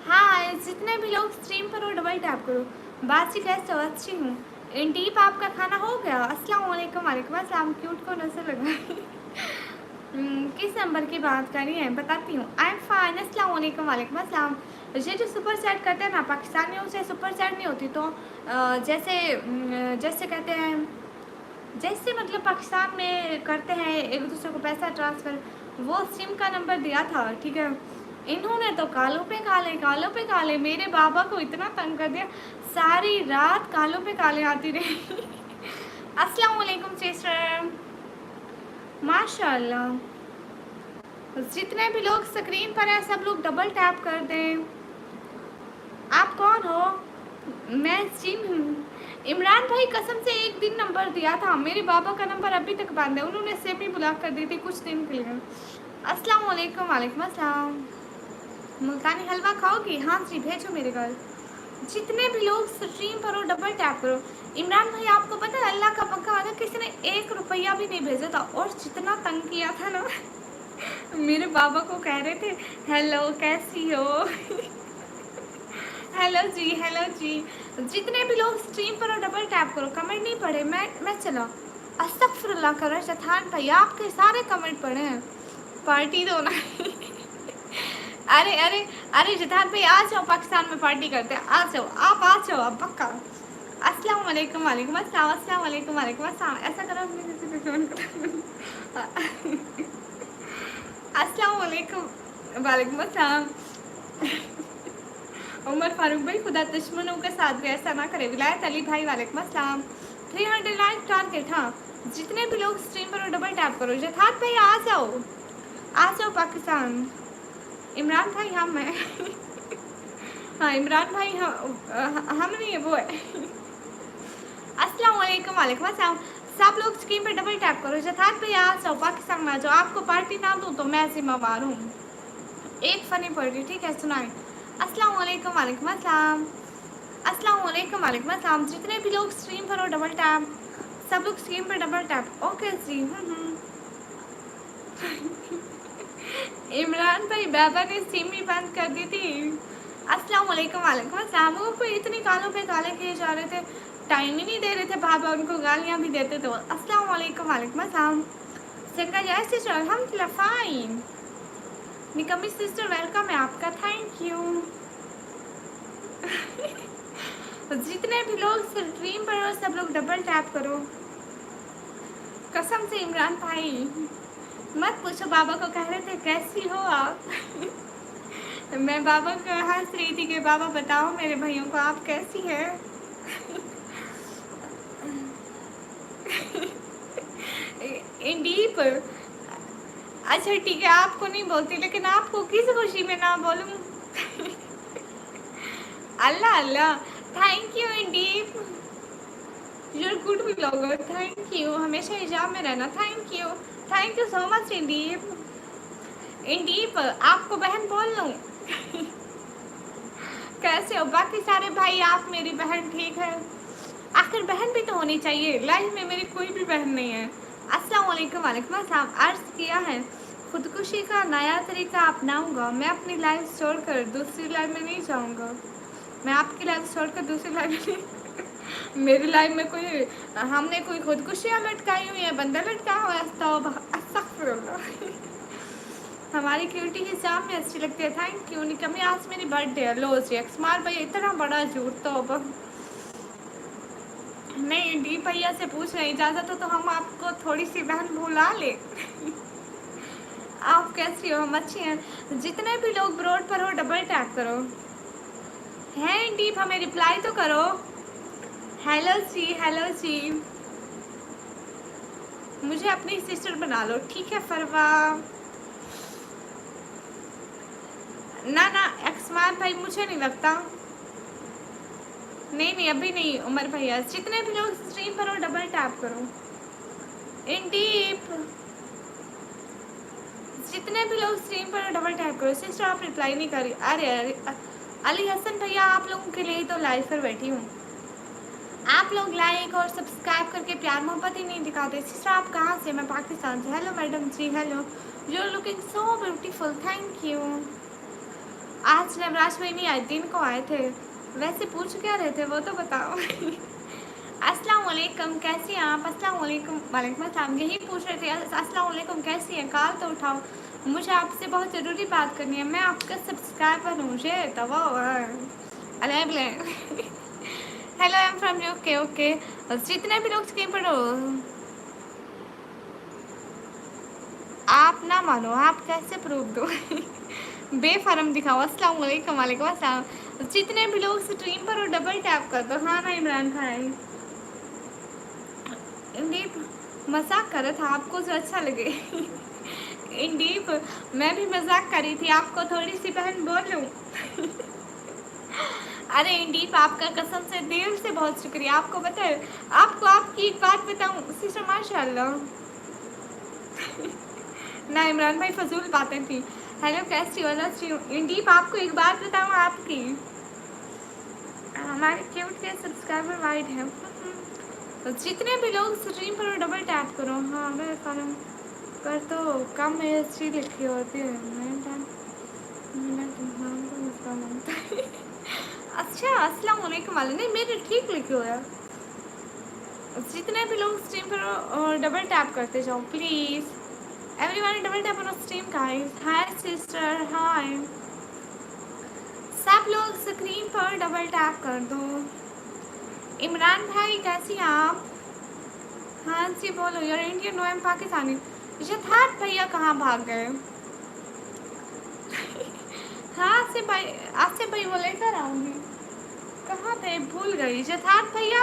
हाँ जितने भी लोग स्ट्रीम पर हो डबल टैप करो। बाजी कैसे हो? अच्छी हूँ। इंडीप आपका खाना हो गया? अस्सलाम वालेकुम। वालेकुम अस्सलाम। क्यूट को नजर लगाई। किस नंबर की बात करी है बताती हूँ। I am fine. अस्सलाम वालेकुम। वालेकुम अस्सलाम। ये जो सुपर चैट करते हैं ना पाकिस्तानियों से सुपर चैट नहीं होती, तो जैसे कहते हैं, जैसे मतलब पाकिस्तान में करते हैं एक दूसरे को पैसा ट्रांसफ़र, वो सिम का नंबर दिया था। ठीक है इन्होंने तो कालों पे काले मेरे बाबा को इतना तंग कर दिया, सारी रात कालों पे काले आती रही। अस्सलाम वालेकुम सिस्टर। माशाल्लाह जितने भी लोग स्क्रीन पर हैं सब लोग डबल टैप कर दें। आप कौन हो? मैं जिन हूँ। इमरान भाई कसम से एक दिन नंबर दिया था, मेरे बाबा का नंबर अभी तक बंद है, उन्होंने सेम ही ब्लॉक कर दी थी कुछ दिन के लिए। अस्सलाम वालेकुम। वालेकुम अस्सलाम। मुल्तानी हलवा खाओगी? हाँ जी भेजो मेरे घर। जितने भी लोग स्ट्रीम पर हो डबल टैप करो। इमरान भाई आपको पता है अल्लाह का पक्का वादा किसी ने 1 रुपया भी नहीं भेजा था, और जितना तंग किया था ना मेरे बाबा को कह रहे थे हेलो कैसी हो हेलो जी हेलो जी। जितने भी लोग स्ट्रीम पर हो डबल टैप करो। कमेंट नहीं पढ़े, मैं चला अस्तगफुरुल्लाह करो शैतान भाई, आपके सारे कमेंट पढ़े हैं। पार्टी दो ना अरे अरे अरे जतान भाई आ जाओ, पाकिस्तान में पार्टी करते हैं, आ जाओ आप, आ जाओ अब पक्का। अस्सलाम वालेकुम। वालेकुम अस्सलाम। अस्सलाम वालेकुम। वालेकुम अस्सलाम। ऐसा करो अपने किसी पे फोन करो अस्सलाम वालेकुम। वालेकुम अस्सलाम। उमर फारूक भाई खुदा दुश्मनों के साथ भी ऐसा ना करे। विलायत अली भाई वालेकुम अस्सलाम। 300 लाइक टारगेट। हाँ जितने भी लोग स्ट्रीम पर डबल टैप करो। जथात भाई आ जाओ, आ जाओ पाकिस्तान। इमरान भाई हम हैं हाँ इमरान भाई हम नहीं है, वो है अस्सलाम वालेकुम। वालेकुम अस्सलाम। सब लोग स्क्रीन पे डबल टैप करो। जथात भाई आ जाओ पाकिस्तान में आ जाओ। आपको पार्टी ना दूँ तो मैं जिम्मेवार हूँ। एक फनी पड़ी ठीक है, सुनाए। अस्सलाम वालेकुम। वालेकुम अस्सलाम। अस्सलाम वालेकुम। वालेकुम अस्सलाम। जितने भी लोग स्ट्रीम पर हो डबल टैप, सब लोग स्क्रीन पर डबल टैप। ओके जी। इमरान भाई बाबा ने सिम ही बंद कर दी थी। अस्सलाम वालेकुम। वालेकुम अस्सलाम। वो कोई इतनी कालों पे काले किए जा रहे थे, टाइम ही नहीं दे रहे थे बाबा, उनको गालियाँ भी देते थे। अस्सलाम वालेकुम। वालेकुम अस्सलाम। सिंगा जय सिस्टर अल्हम्दुलिल्लाह फाइन। निकम्मी सिस्टर वेलकम है आपका, थैंक यू जितने भी लोग स्ट्रीम पर हो सब लोग डबल टैप करो। कसम से इमरान भाई मत पूछो, बाबा को कह रहे थे कैसी हो आप मैं बाबा को हंस रही थी कि बाबा बताओ मेरे भाइयों को आप कैसी हैं इंडीप। अच्छा ठीक है आपको नहीं बोलती, लेकिन आपको किस खुशी में ना बोलूं Allah Allah. Thank you Indeep, your good blogger, thank you. हमेशा हिजाब में रहना, thank you so much Indeep. Indeep आपको बहन बोल लूँ कैसे हो बाकी सारे भाई? आप मेरी बहन ठीक है? आखिर बहन भी तो होनी चाहिए, लाइफ में मेरी कोई भी बहन नहीं है। अस्सलाम वालेकुम। वालेकुम अस्सलाम। अर्ज किया है खुदकुशी का नया तरीका अपनाऊंगा। मैं अपनी लाइफ छोड़कर दूसरी लाइफ में नहीं जाऊंगा। मैं आपकी लाइफ छोड़कर दूसरी लाइफ में नहीं मेरी लाइफ में कोई, हमने कोई खुदकुशियाँ लटकाई हुई है, बंदा लटका हुआ है। अस्तगफुरुल्लाह हमारी क्यूटी हिसाब में अच्छी लगती है, थैंक यू। निकम्मी आज मेरी बर्थडे है। लो जी एक्समार भाई इतना बड़ा झूठ तो अब नहीं। डी भैया से पूछ रहे इजाज़त हो तो हम आपको थोड़ी सी बहन भुला ले आप कैसी हो? हम अच्छी हैं। जितने भी लोग ब्रोड पर हो डबल टैप करो। हैं डीप हमें रिप्लाई तो करो। हेलो जी हेलो जी। मुझे अपनी सिस्टर बना लो ठीक है फरवा। ना ना एक्समान भाई मुझे नहीं लगता, नहीं अभी नहीं। उमर भैया जितने भी लोग स्ट्रीम पर हो डबल टैप करो। इंडीप जितने भी लोग स्ट्रीम पर हो डबल टैप करो। सिस्टर आप रिप्लाई नहीं करी। अरे अरे अली हसन भैया आप लोगों के लिए ही तो लाइव पर बैठी हूँ। आप लोग लाइक और सब्सक्राइब करके प्यार मोहब्बत ही नहीं दिखाते। सिस्टर आप कहाँ से? मैं पाकिस्तान से। हेलो मैडम जी hello, you are looking so beautiful, thank you. आज नवराज भाई नहीं आए, दिन को आए थे। वैसे पूछ क्या रहे थे वो तो बताओ अस्सलाम वालेकुम कैसी हैं आप? अस्सलाम वालेकुम। वालेकुम अस्सलाम। यही पूछ रहे थे अस्सलाम वालेकुम कैसी हैं? कॉल तो उठाओ, मुझे आपसे बहुत ज़रूरी बात करनी है। मैं आपका सब्सक्राइबर हूँ मुझे तो वो hello I am from UK. Okay जितने भी लोग स्क्रीन पर हो आप ना मानो, आप कैसे प्रूफ दो बेफरम दिखाओ। अस्सलाम वालेकुम। वालेकुम अस्सलाम। जितने भी लोग स्ट्रीम पर हो डबल टैप कर दो। हाँ ना इमरान भाई इंडीप मजाक कर रहा था, आपको जो अच्छा लगे इंडीप मैं भी मजाक करी थी, आपको थोड़ी सी बहन बोल लूँ अरे इंडीप आपका कसम से दिल से बहुत शुक्रिया। आपको पता है, आपको आपकी एक बात बताऊं सिस्टर, माशाल्लाह। ना इमरान भाई फजूल बातें थी। हेलो कैसी हो? इंडीप आपको एक बात बताऊं, आपकी हमारे क्यूट के सब्सक्राइबर वाइड है। तो जितने भी लोग स्ट्रीम पर डबल टैप करो। हाँ मैं फॉलो कर तो कम एच लिखी होती है। अच्छा अस्सलाम वालेकुम वाले नहीं, मेरे ठीक लिखे हुआ है। जितने भी लोग स्ट्रीम पर डबल टैप करते जाओ please. Everyone double tap on stream guys. Hi sister हाय। सब लोग स्क्रीन पर डबल टैप कर दो। इमरान भाई कैसी हैं आप? हाँ जी बोलो। यार इंडियन नो एम पाकिस्तानी। यथार्थ भैया कहाँ भाग गए? हाँ आसिफ भाई वो लेकर आऊँगी। कहाँ थे? भूल गई। यथार्थ भैया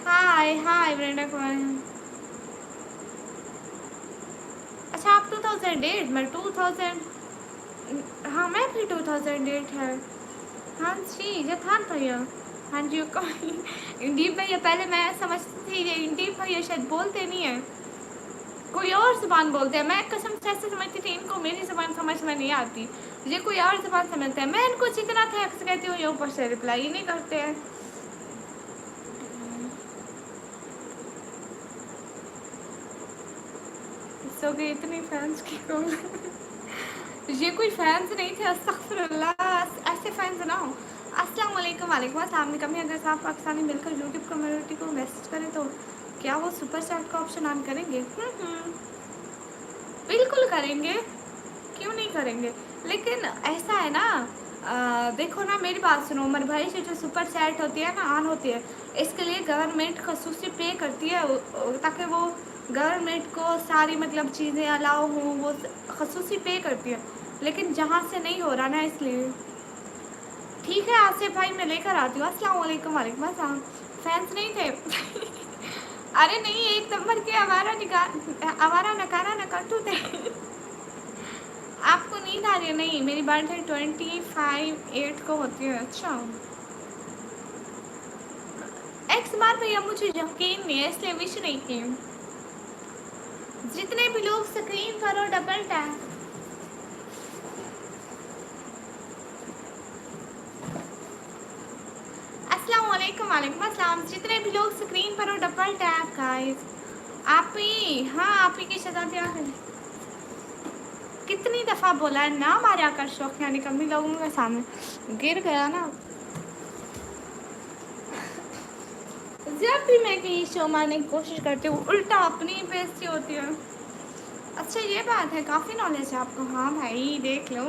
हाय हाय। ब्रेंडा कुमार। अच्छा आप 2008, मैं 2000। हाँ मैं भी 2008 है। हाँ जी यथार्थ भैया। हाँ जी इंडीप भैया पहले मैं समझती थी ये इंडीप भैया शायद बोलते नहीं है, कोई और ज़बान बोलते हैं। मैं कसम से ऐसे समझती थी इनको मेरी ज़बान समझ में नहीं आती, ये कोई और ज़बान समझते हैं। मैं इनको जितना थैंक्स कहती हूँ ये ऊपर से रिप्लाई ही नहीं करते हैं। सो गई इतनी फैंस की कौन? ये कोई फैंस नहीं थे, अस्तगफिरुल्लाह, ऐसे फैंस ना हो। अस्सलाम वालेकुम। वालेकुम अस्सलाम। ने कमी अगर साफ पाकिस्तानी मिलकर यूट्यूब कम्युनिटी को मैसेज करें तो क्या वो सुपर चैट का ऑप्शन ऑन करेंगे? बिल्कुल करेंगे, क्यों नहीं करेंगे। लेकिन ऐसा है ना, देखो ना मेरी बात सुनो, उमर भाई से जो सुपर चैट होती है ना ऑन होती है, इसके लिए गवर्नमेंट खसूसी पे करती है ताकि वो गवर्नमेंट को सारी मतलब चीज़ें अलाउ हों, वो खसूसी पे करती है। लेकिन जहाँ से नहीं हो रहा ना इसलिए। ठीक है आसिफ भाई मैं लेकर आती हूँ। अस्सलाम वालेकुम। वालेकुम अस्सलाम। फैंस नहीं थे? अरे नहीं, एक नंबर के आवारा नकारा नकाटू थे। आपको नींद आ रही है? नहीं मेरी बर्थडे 25/8 को होती है। अच्छा एक्स बार भैया मुझे यकीन नहीं है इसलिए विश नहीं की। जितने भी लोग स्क्रीन करो डबल टैप। अस्सलाम वालेकुम। वालेकुम अस्सलाम। जितने भी लोग स्क्रीन पर हो डबल टैप गाइस। आप ही, हाँ आप ही की शताब्दी आ गई। कितनी दफ़ा बोला है ना मारा कर शौक यानी कमी लोगों के सामने गिर गया ना। जब भी मैं कहीं शो मारने की कोशिश करती हूँ उल्टा अपनी बेइज्जती होती है। अच्छा ये बात है, काफ़ी नॉलेज है आपको। हाँ भाई देख लो।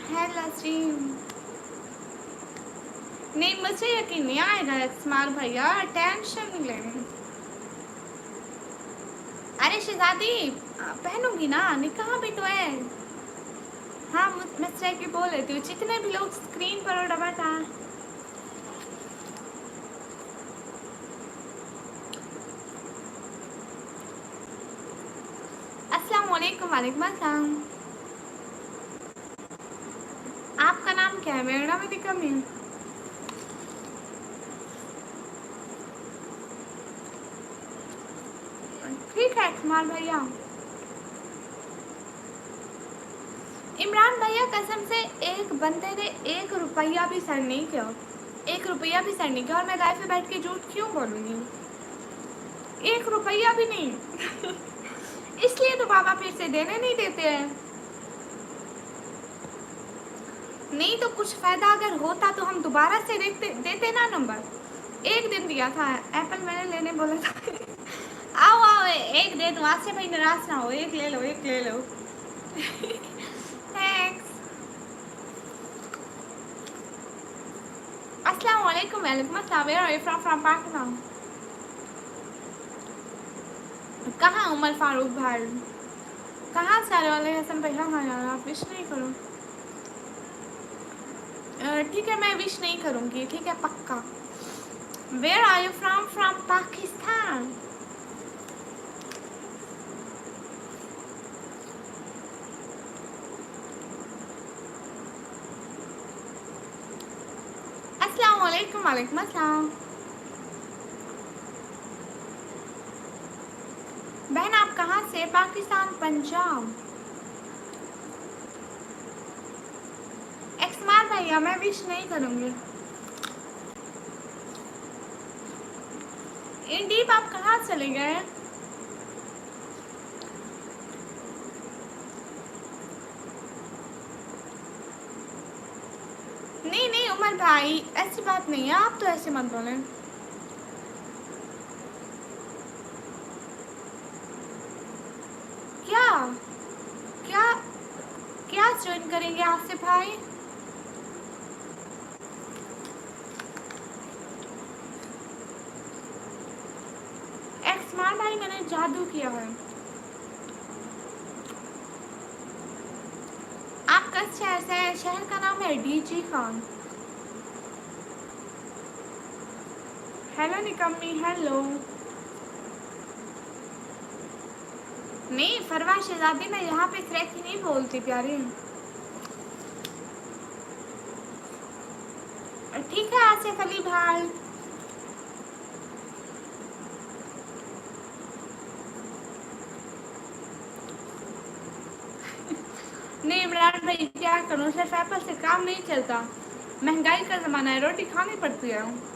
है लस्सीम। नहीं मुझे यकीन नहीं आएगा इस्माल भैया, टेंशन नहीं लेनी। अरे शहजादी पहनूंगी ना, निकाह भी तो है। हाँ मैं सही की बोल लेती हूँ। जितने भी लोग स्क्रीन पर और डबल टैप। अस्सलाम वालेकुम। वालेकुम अस्सलाम। आपका नाम क्या है? मेरा नाम भी कम है। ठीक है इस्माल भैया। इमरान भैया कसम से एक बंदे ने 1 रुपया भी सेंड नहीं किया, 1 रुपया भी सेंड नहीं किया। और मैं लाइफ में बैठ के झूठ क्यों बोलूँगी? 1 रुपया भी नहीं। इसलिए तो बाबा फिर से देने नहीं देते हैं। नहीं तो कुछ फ़ायदा अगर होता तो हम दोबारा से देते ना नंबर। एक दिन दिया था एप्पल, मैंने लेने बोला था। आओ आओ एक दे दूँ। आज से भाई नाराज ना हो, एक ले लो एक ले लो। थैंक्स। अस्सलाम वालेकुम। वालेकुम अस्सलाम। Where are you from Pakistan. कहाँ उमर फारूक भाई? कहाँ से आ रहे वाले हसन भैया? हाँ यार आप विश नहीं करो। ठीक है मैं विश नहीं करूँगी, ठीक है पक्का। Where are you from Pakistan. अस्सलाम वालेकुम। वालेकुम अस्सलाम। बहन आप कहाँ से? पाकिस्तान, पंजाब। एक्समार भैया मैं विश नहीं करूँगी। इंडीप आप कहाँ चले गए? नहीं नहीं उमर भाई ऐसी बात नहीं है, आप तो ऐसे मत बोलें। क्या क्या क्या ज्वाइन करेंगे आसिफ भाई? एक्समार भाई मैंने जादू किया है। आप किस शहर से हैं? शहर का नाम है डीजी खान। हेलो निकम्मी, हेलो। नहीं फरवा शहजादी, मैं यहाँ पे क्रैक ही नहीं बोलती प्यारी। ठीक है आसिफ अली भाई। नहीं इमरान भाई क्या करूँ, सिर्फ एप्पल से काम नहीं चलता, महंगाई का ज़माना है, रोटी खानी पड़ती है।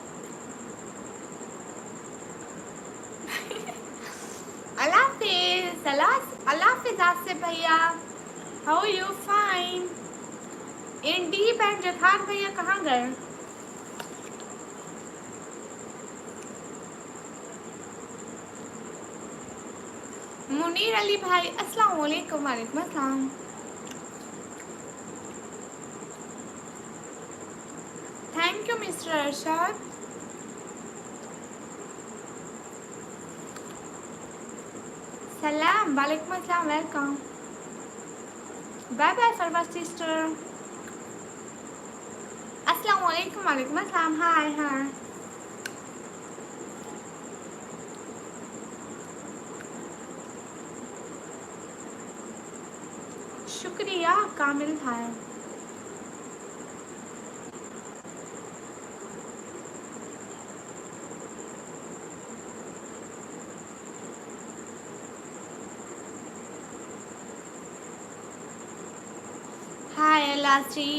अल्लाह हाफिज़, अल्लाह हाफिज़ आसिफ भैया। How you? Fine. इंडीप and Jakhar भैया कहाँ गए? मुनीर अली भाई अस्सलाम वालेकुम। वालेकुम अस्सलाम। Thank you mister Arshad. सलाम, वालेकुम अस्सलाम, वेलकम। बाय बाय फरवा सिस्टर। अस्सलाम वालेकुम। वालेकुम अस्सलाम। हाय हाय। शुक्रिया कामिल भाई। हाय लाची।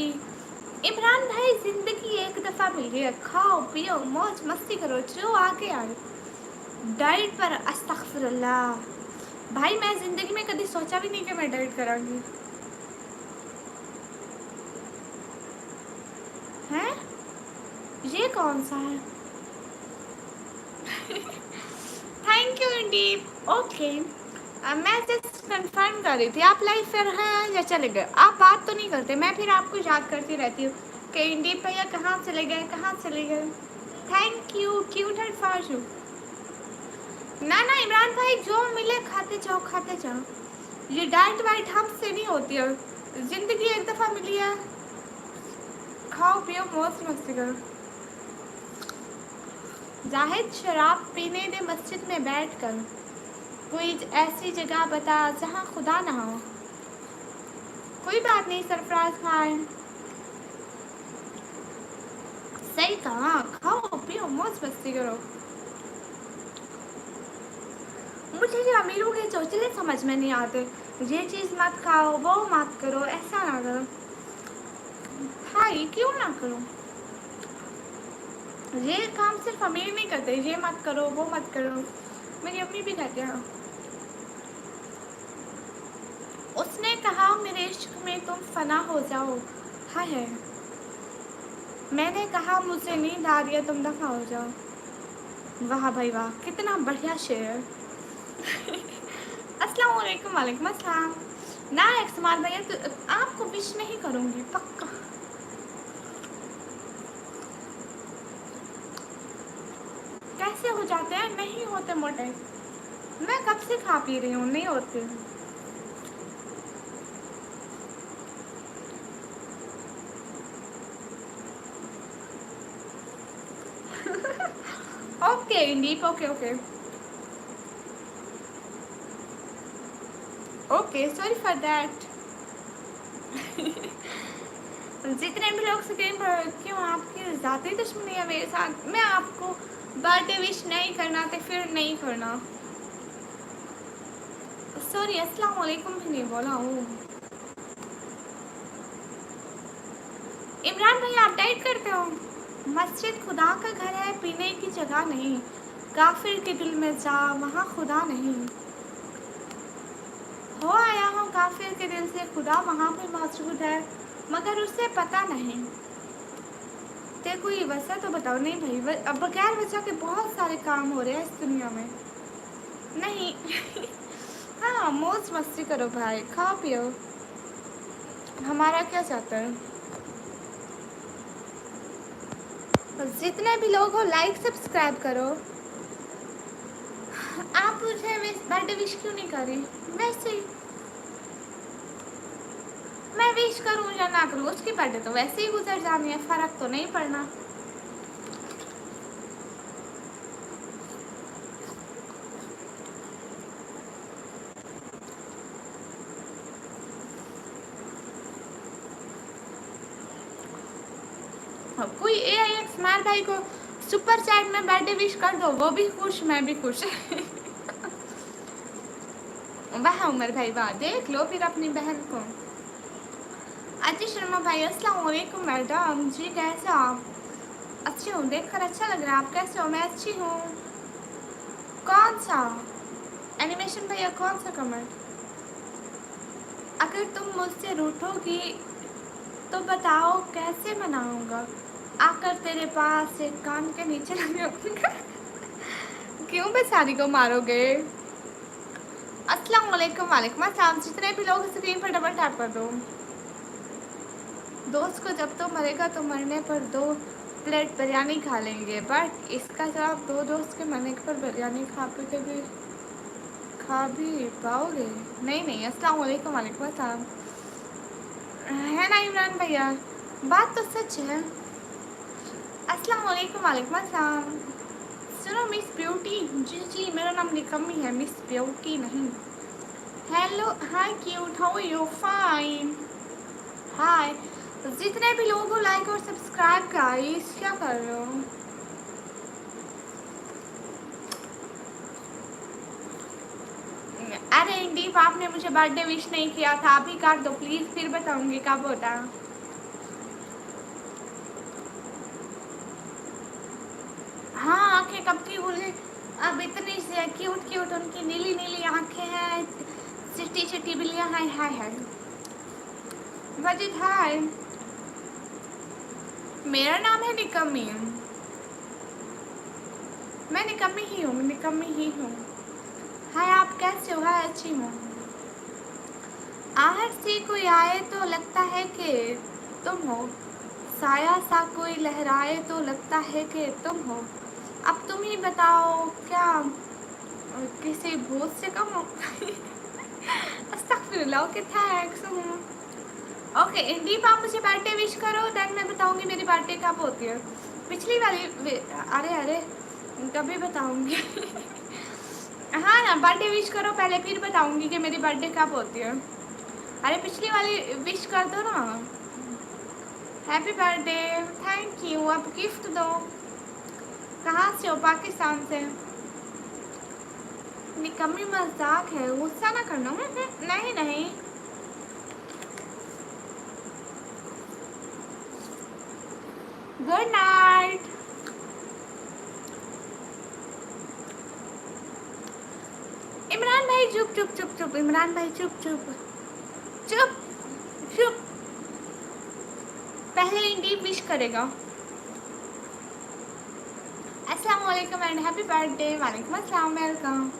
इमरान भाई जिंदगी एक दफ़ा मिली है, खाओ पियो मौज मस्ती करो जो आगे आए। डाइट पर अस्तगफिरुल्लाह। भाई मैं ज़िंदगी में कभी सोचा भी नहीं कि मैं डाइट करांगी। हैं ये कौन सा है? Thank you Indeep. ओके मैं जस्ट कंफर्म कर रही थी आप लाइव फिर हैं या चले गए। आप बात तो नहीं करते, मैं फिर आपको याद करती रहती हूँ कि इंडीप भैया कहाँ चले गए, कहाँ चले गए। Thank you cute and for you. ना ना इमरान भाई जो मिले खाते जाओ खाते जाओ, ये डाइट वाइट हमसे नहीं होती है, ज़िंदगी एक दफ़ा मिली है, खाओ पियो मौज मस्ती करो। जाहिद शराब पीने दे मस्जिद में बैठ कर, कोई ऐसी जगह बता जहाँ खुदा ना हो। कोई बात नहीं सरफराज भाई, सही कहा, खाओ पियो मौज मस्ती करो। मुझे ये अमीरों के चौचले समझ में नहीं आते, ये चीज़ मत खाओ वो मत करो ऐसा ना करो। भाई क्यों ना करो, ये काम सिर्फ अमीर नहीं करते, ये मत करो वो मत करो, मेरी अम्मी भी कहते हैं। उसने कहा मेरे इश्क में तुम फना हो जाओ, हाँ है। मैंने कहा मुझे नींद आ रही है तुम दफा हो जाओ। वाह भाई वाह कितना बढ़िया शेर। अस्सलाम वालेकुम। वालेकुम अस्सलाम। ना एक्समार भैया तो आपको विश नहीं करूँगी पक्का। कैसे हो जाते हैं? नहीं होते मोटे, मैं कब से खा पी रही हूँ, नहीं होते। Okay Indeep, okay okay okay sorry for that. जितने भी लोग स्क्रीन पर, क्यों आपकी ज़्यादा दुश्मनी है मेरे साथ? मैं आपको बर्थडे विश नहीं करना तो फिर नहीं करना। सॉरी, अस्सलाम वालेकुम भी नहीं बोला हूँ। इमरान भाई आप डाइट करते हो? मस्जिद खुदा का घर है, पीने की जगह नहीं। काफिर के दिल में जा, वहाँ खुदा नहीं। हो आया हूँ काफिर के दिल से, खुदा वहाँ पे मौजूद है मगर उसे पता नहीं। ते कोई वजह तो बताओ। नहीं भाई, अब बगैर वजह के बहुत सारे काम हो रहे हैं इस दुनिया में। नहीं हाँ, मौज मस्ती करो भाई, खाओ पियो, हमारा क्या चाहता है। जितने भी लोग हो लाइक सब्सक्राइब करो। आप मुझे बर्थडे विश क्यों नहीं करी? वैसे ही मैं विश करूँ या ना करूँ, उसकी बर्थडे तो वैसे ही गुजर जानी है, फर्क तो नहीं पड़ना। कोई स्मार्ट भाई को सुपर चैट में बर्थडे विश कर दो, वो भी खुश, मैं भी खुश वाह उमर भाई वाह, देख लो फिर अपनी बहन को। अजय शर्मा भाई अस्सलाम वालेकुम मैडम जी, कैसे हो आप? अच्छी हूँ, देखकर अच्छा लग रहा है। आप कैसे हो? मैं अच्छी हूँ। कौन सा एनिमेशन भैया, कौन सा कमेंट? अगर तुम मुझसे रूठोगी तो बताओ कैसे मनाऊंगा, आकर तेरे पास एक कान के नीचे लगाऊंगा क्यों बेचारी को मारोगे? अस्सलाम वालेकुम। वालेकुम अस्सलाम। जितने भी लोग स्क्रीन पर डबल टैप कर दो। दोस्त को जब तो मरेगा तो मरने पर 2 प्लेट बिरयानी खा लेंगे, बट इसका जवाब 2 दोस्त के मरने पर बिरयानी खा भी पाओगे? नहीं नहीं। अस्सलाम वालेकुम। वालेकुम अस्सलाम। है ना इमरान भैया, बात तो सच है। अस्सलाम वालेकुम। वालेकुम अस्सलाम। सुनो मिस ब्यूटी, जी जी मेरा नाम निकम्मी है, मिस ब्यूटी नहीं। Hello, hi cute, how are you? Fine, hi. जितने भी लोग हो लाइक और सब्सक्राइब गाइस, क्या कर रहे हो? अरे इंडीप, आपने मुझे बर्थडे विश नहीं किया था, अभी कर दो प्लीज़, फिर बताऊंगी कब होता। हाँ, आंखें कब की बोले, अब इतनी से क्यूट क्यूट उनकी नीली नीली आंखें हैं, चिट्टी चिट्टी बिल्लियाँ। हाय हाय हाय वजिद, हाय। मेरा नाम है निकम्मी, मैं निकम्मी ही हूँ, निकम्मी ही हूँ। हाय, आप कैसे हो? हाय, अच्छी हूँ। आहट से कोई आए तो लगता है कि तुम हो, साया सा कोई लहराए तो लगता है कि तुम हो। अब तुम ही बताओ, क्या किसी भूत से कम हो? अस्तगफिरुल्लाह, ओके थैंक्स। ओके इंडीप, आप मुझे बर्थडे विश करो, देन मैं बताऊंगी मेरी बर्थडे कब होती है। पिछली वाली अरे अरे कभी बताऊंगी हाँ ना, बर्थडे विश करो पहले, फिर बताऊंगी कि मेरी बर्थडे कब होती है। अरे पिछली वाली विश कर दो ना। Happy birthday, thank you. अब गिफ्ट दो। कहाँ से हो? पाकिस्तान से। निकम्मी मजाक है, गुस्सा ना करना। नहीं नहीं। Good night. इमरान भाई चुप चुप चुप चुप, इमरान भाई चुप चुप चुप चुप। पहले इंडीप विश करेगा। अस्सलाम वालेकुम एंड हैप्पी बर्थडे। वालेकुम अस्सलाम, वेलकम।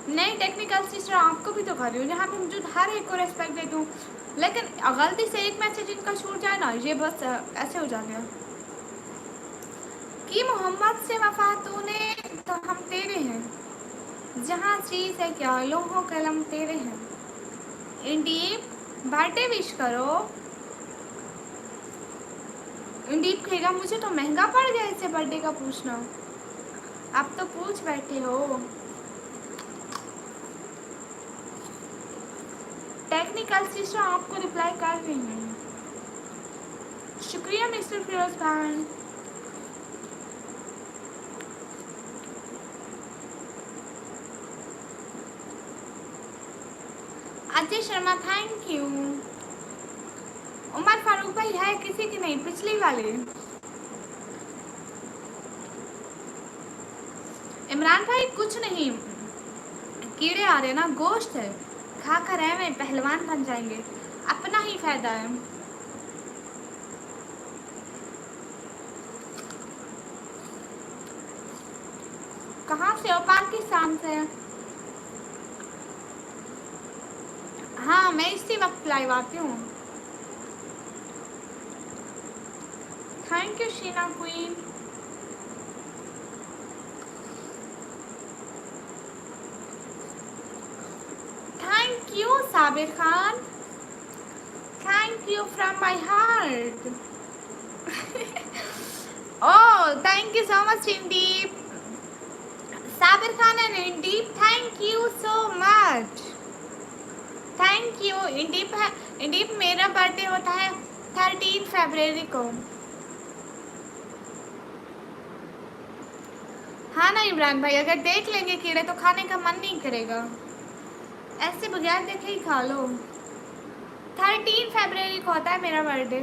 नहीं टेक्निकल सिस्टर, आपको भी तो कर रही हूँ, जहाँ पे मुझे हर एक को रेस्पेक्ट देती हूँ, लेकिन गलती से एक मैसेज इनका छूट जाए ना, ये बस ऐसे हो जाते हैं कि मोहम्मद से वफा तूने तो हम तेरे हैं, जहाँ चीज़ है क्या लोगों कलम तेरे हैं। इंडीप बर्थडे विश करो। इंडीप कहेगा मुझे तो महंगा पड़ गया इससे बर्थडे का पूछना। आप तो पूछ बैठे हो। टेक्निकल सिस्टर आपको रिप्लाई कर रही हूँ। शुक्रिया मिस्टर फिरोज भाई। Ajay Sharma thank you. उमर फारूक भाई है किसी की नहीं, पिछली वाले। इमरान भाई कुछ नहीं, कीड़े आ रहे ना, गोश्त है, खा कर रहे में पहलवान बन जाएंगे, अपना ही फायदा है। कहाँ से हो? पाकिस्तान से। हाँ मैं इसी वक्त लाइव आती हूँ। Thank you Sheena queen. Thank you Sabir Khan, thank you from my heart. Oh thank you so much Indeep, Sabir Khan and Indeep, thank you so much, thank you Indeep. Hi Indeep, मेरा बर्थडे होता है 13 फरवरी को। हाँ ना इमरान भाई, अगर देख लेंगे कीड़े तो खाने का मन नहीं करेगा, ऐसे बगैर देखे ही खा लो। 13 फरवरी को होता है मेरा बर्थडे।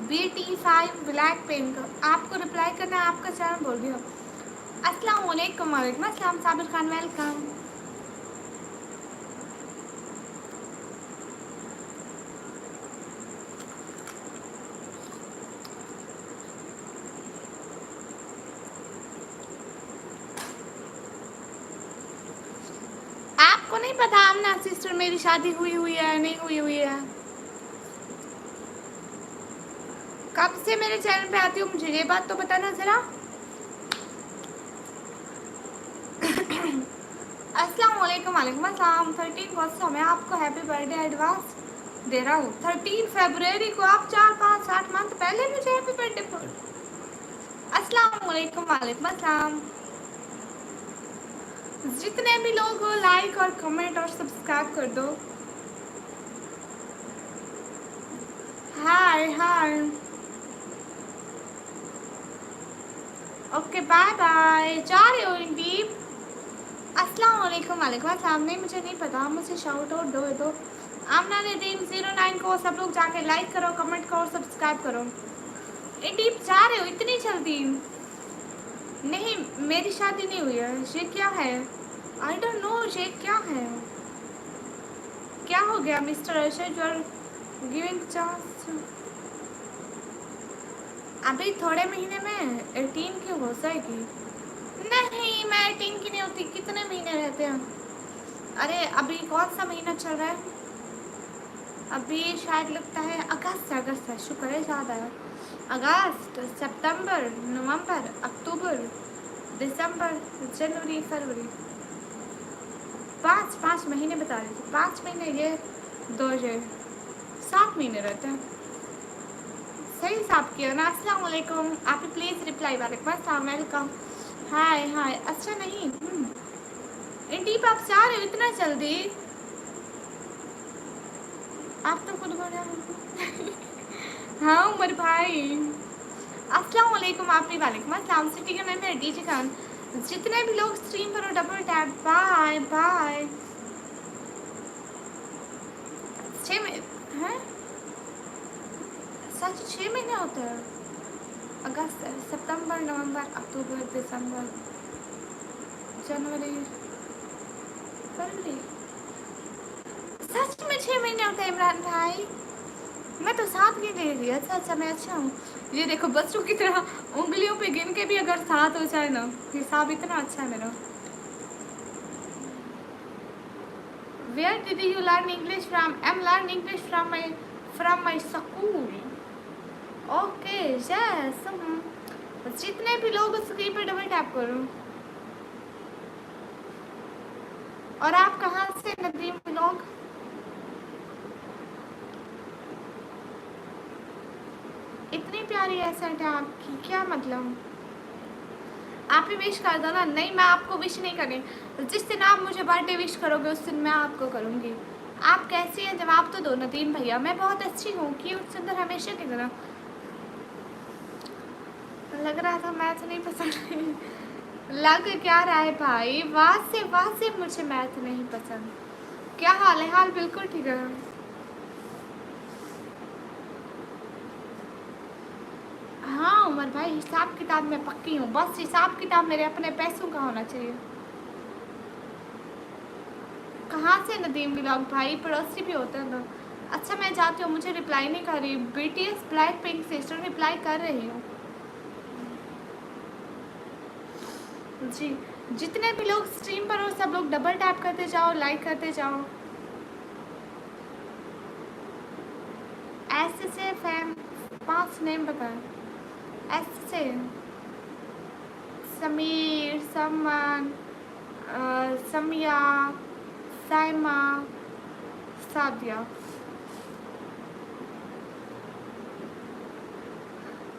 BT5 ब्लैक पिंक, आपको रिप्लाई करना है, आपका चैनल बोल दिया। अस्सलाम वालेकुम। वालेकुम अस्सलाम साबिर खान, वेलकम। आपको नहीं पता आमना सिस्टर मेरी शादी हुई है नहीं हुई है? कब से मेरे चैनल पे आती हो, मुझे ये बात तो बताना जरा। अस्सलाम वालेकुम। वालेकुम अस्सलाम। 13 अगस्त मैं आपको हैप्पी बर्थडे एडवांस दे रहा हूँ। 13 फरवरी को आप 4-5-8 मंथ पहले मुझे हैप्पी बर्थडे पर। अस्सलाम वालेकुम। वालेकुम अस्सलाम। जितने भी लोग हो लाइक और कमेंट और सब्सक्राइब कर दो। हाय हाय, ओके बाय बाय। जा रहे हो इंदीप? अस्सलाम वालेकुम। वालेकुम अस्सलाम। नहीं मुझे नहीं पता, मुझे शाउट आउट दो। आमना नदीम 09 को सब लोग जाके लाइक करो, कमेंट करो, सब्सक्राइब करो। इंदीप जा रहे हो इतनी जल्दी? नहीं मेरी शादी नहीं हुई है। ये क्या है? आई डोंट नो ये क्या है। क्या हो गया mister Arshad, you are giving chance? अभी थोड़े महीने में 18 की हो जाएगी। नहीं मैं 18 की नहीं होती। कितने महीने रहते हैं? अरे अभी कौन सा महीना चल रहा है? अभी शायद लगता है अगस्त है, शुक्र है याद आया। अगस्त, सितंबर, नवंबर, अक्टूबर, दिसंबर, जनवरी, फरवरी, 5 महीने बता रही थी। 5 महीने, ये 7 महीने रहते हैं। सही हिसाब किया ना। अस्सलाम वालेकुम। आप प्लीज़ रिप्लाई वालेकुम अस्सलाम, वेलकम। हाय हाय। अच्छा नहीं इंदीप आप जा रहे हो इतना जल्दी? आप तो खुद बोल रहे। हाँ उमर भाई। अस्सलाम वालेकुम। आप भी वालेकुम अस्सलाम। सिटी का नाम है डीजे खान। जितने भी लोग स्ट्रीम पर हो डबल टैप। Bye bye. 6 महीने हैं? सच 6 महीने होते हैं? अगस्त, सितंबर, नवंबर, अक्टूबर, दिसंबर, जनवरी, फरवरी। सच में 6 महीने होते हैं इमरान भाई? मैं तो 7 गिन रही थी। अच्छा मैं अच्छा हूँ। ये देखो बच्चों की तरह उंगलियों पे गिन के भी अगर 7 हो जाए ना, हिसाब इतना अच्छा है मेरा। Where did you learn English from? I'm learning English from my school. Okay, yes. जितने भी लोग स्क्रीन पर डबल टैप करो। और आप कहाँ से नदीम लोग? इतनी प्यारी एसेंट है आपकी, क्या मतलब? आप ही विश कर दो ना। नहीं, मैं आपको विश नहीं करें, जिस दिन आप मुझे बर्थडे विश करोगे उस दिन मैं आपको करूँगी। आप कैसी हैं जवाब तो दो नदीम भैया। मैं बहुत अच्छी हूँ, क्यूट सुंदर हमेशा की तरह। लग रहा था मैथ नहीं पसंद लग क्या रहा है भाई, वाह से मुझे मैथ नहीं पसंद। क्या हाल है? हाल बिल्कुल ठीक है। हाँ उमर भाई, हिसाब किताब में पक्की हूँ, बस हिसाब किताब मेरे अपने पैसों का होना चाहिए। कहाँ से नदीम ब्लॉग भाई? पड़ोसी भी होते हैं तो। अच्छा मैं जाती हूँ, मुझे रिप्लाई नहीं कर रही। BTS black pink sister reply कर रही हूँ जी। जितने भी लोग स्ट्रीम पर हो सब लोग डबल टैप करते जाओ, लाइक करते जाओ। ऐसे से फैम 5 नेम बताएं। ऐसे से समीर, समन, समिया, साइमा, सादिया।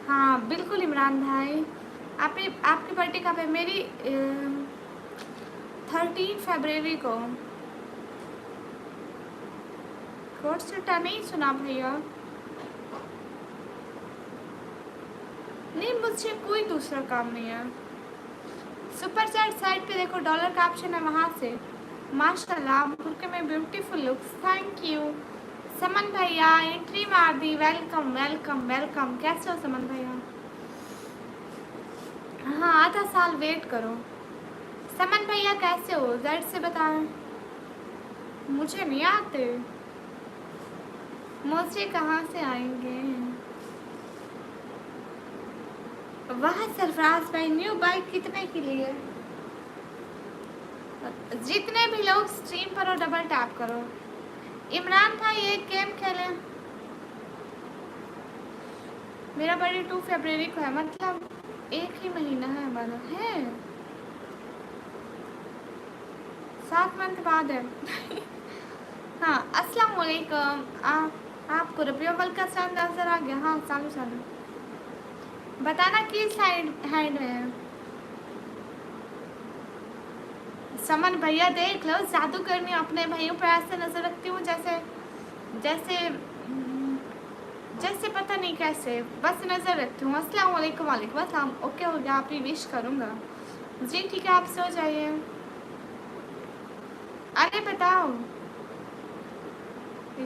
हाँ बिल्कुल इमरान भाई। आपकी बर्थडे कब है? मेरी 13 फरवरी को। कोर्ट सुटा नहीं सुना भैया। नहीं मुझसे कोई दूसरा काम नहीं है। सुपर चैट साइड पे देखो, डॉलर का ऑप्शन है, वहाँ से। माशाल्लाह बुके में ब्यूटीफुल लुक्स, थैंक यू। समन भैया एंट्री मार दी, वेलकम वेलकम वेलकम। कैसे हो समन भैया? हाँ आधा साल वेट करो। समन भैया कैसे हो जरा से बताएं। मुझे नहीं आते, मुझे कहाँ से आएंगे। वाह सरफराज भाई, न्यू बाइक कितने की ली है? जितने भी लोग स्ट्रीम पर हो डबल टैप करो। इमरान भाई एक गेम खेलें। मेरा बर्थडे 2 फरवरी को है, मतलब एक ही महीना है हमारा। है 7 मंथ बाद है हाँ अस्सलाम वालेकुम। आपको रबिया अव्वल का चांद नजर आ गया? हाँ चालू चालू। बताना किस साइड हैंड में है। समन भैया देख लो, जादू करनी अपने भाइयों पर ऐसे नजर रखती हूँ जैसे जैसे जैसे पता नहीं कैसे, बस नजर रखती हूँ। अस्सलाम वालेकुम। वालेकुम अस्सलाम। ओके हो गया, आप ही विश करूँगा जी। ठीक है आप सो जाइए। अरे बताओ,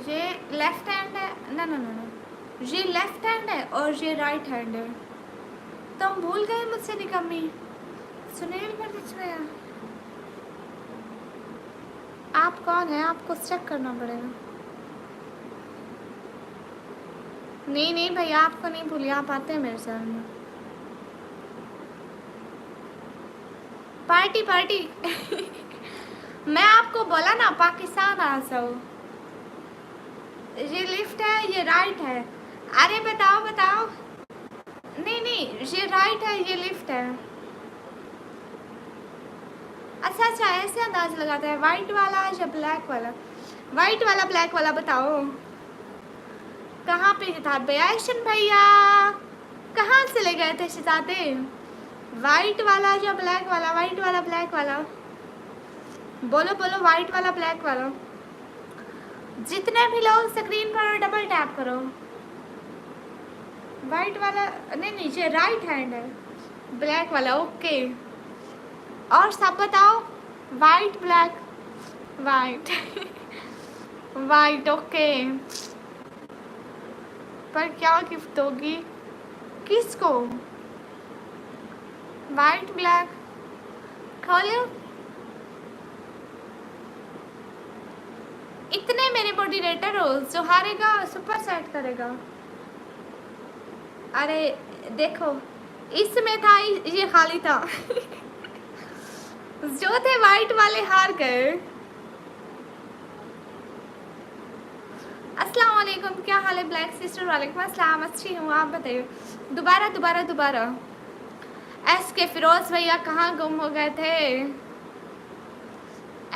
ये लेफ्ट हैंड है? ना ना ना ना, ये लेफ्ट हैंड है और ये राइट हैंड है। तुम भूल गए मुझसे निकम्मी। सुनील पर दिख रहा है। आप कौन है? आपको चेक करना पड़ेगा। नहीं नहीं भैया आपको नहीं भूलिए, आप आते हैं मेरे सामने। पार्टी पार्टी मैं आपको बोला ना पाकिस्तान आ जाओ। ये लेफ्ट है ये राइट है। अरे बताओ बताओ। नहीं नहीं ये राइट है ये लेफ्ट है। अच्छा अच्छा ऐसे अंदाज लगाता है, वाइट वाला या ब्लैक वाला? वाइट वाला ब्लैक वाला बताओ कहाँ पे था भैया? एक्शन भैया कहाँ से ले गए थे शहजादे? वाइट वाला या ब्लैक वाला? वाइट वाला ब्लैक वाला? बोलो बोलो, वाइट वाला ब्लैक वाला? जितने भी लोग स्क्रीन पर डबल टैप करो। वाइट वाला नहीं नहीं ये राइट हैंड है, ब्लैक वाला ओके। और सब बताओ, white black white white okay. पर क्या गिफ्ट होगी किसको? वाइट ब्लैक खोलो। इतने मेरे मॉडरेटर हो, जो हारेगा सुपर सेट करेगा। अरे देखो इसमें था, ये खाली था जो थे वाइट वाले हार गए। अस्सलाम वालेकुम, क्या हाल है ब्लैक सिस्टर? वालेकुम अस्सलाम, अच्छी हूँ आप बताइए। दोबारा दोबारा दोबारा। एस के फिरोज भैया कहाँ गुम हो गए थे?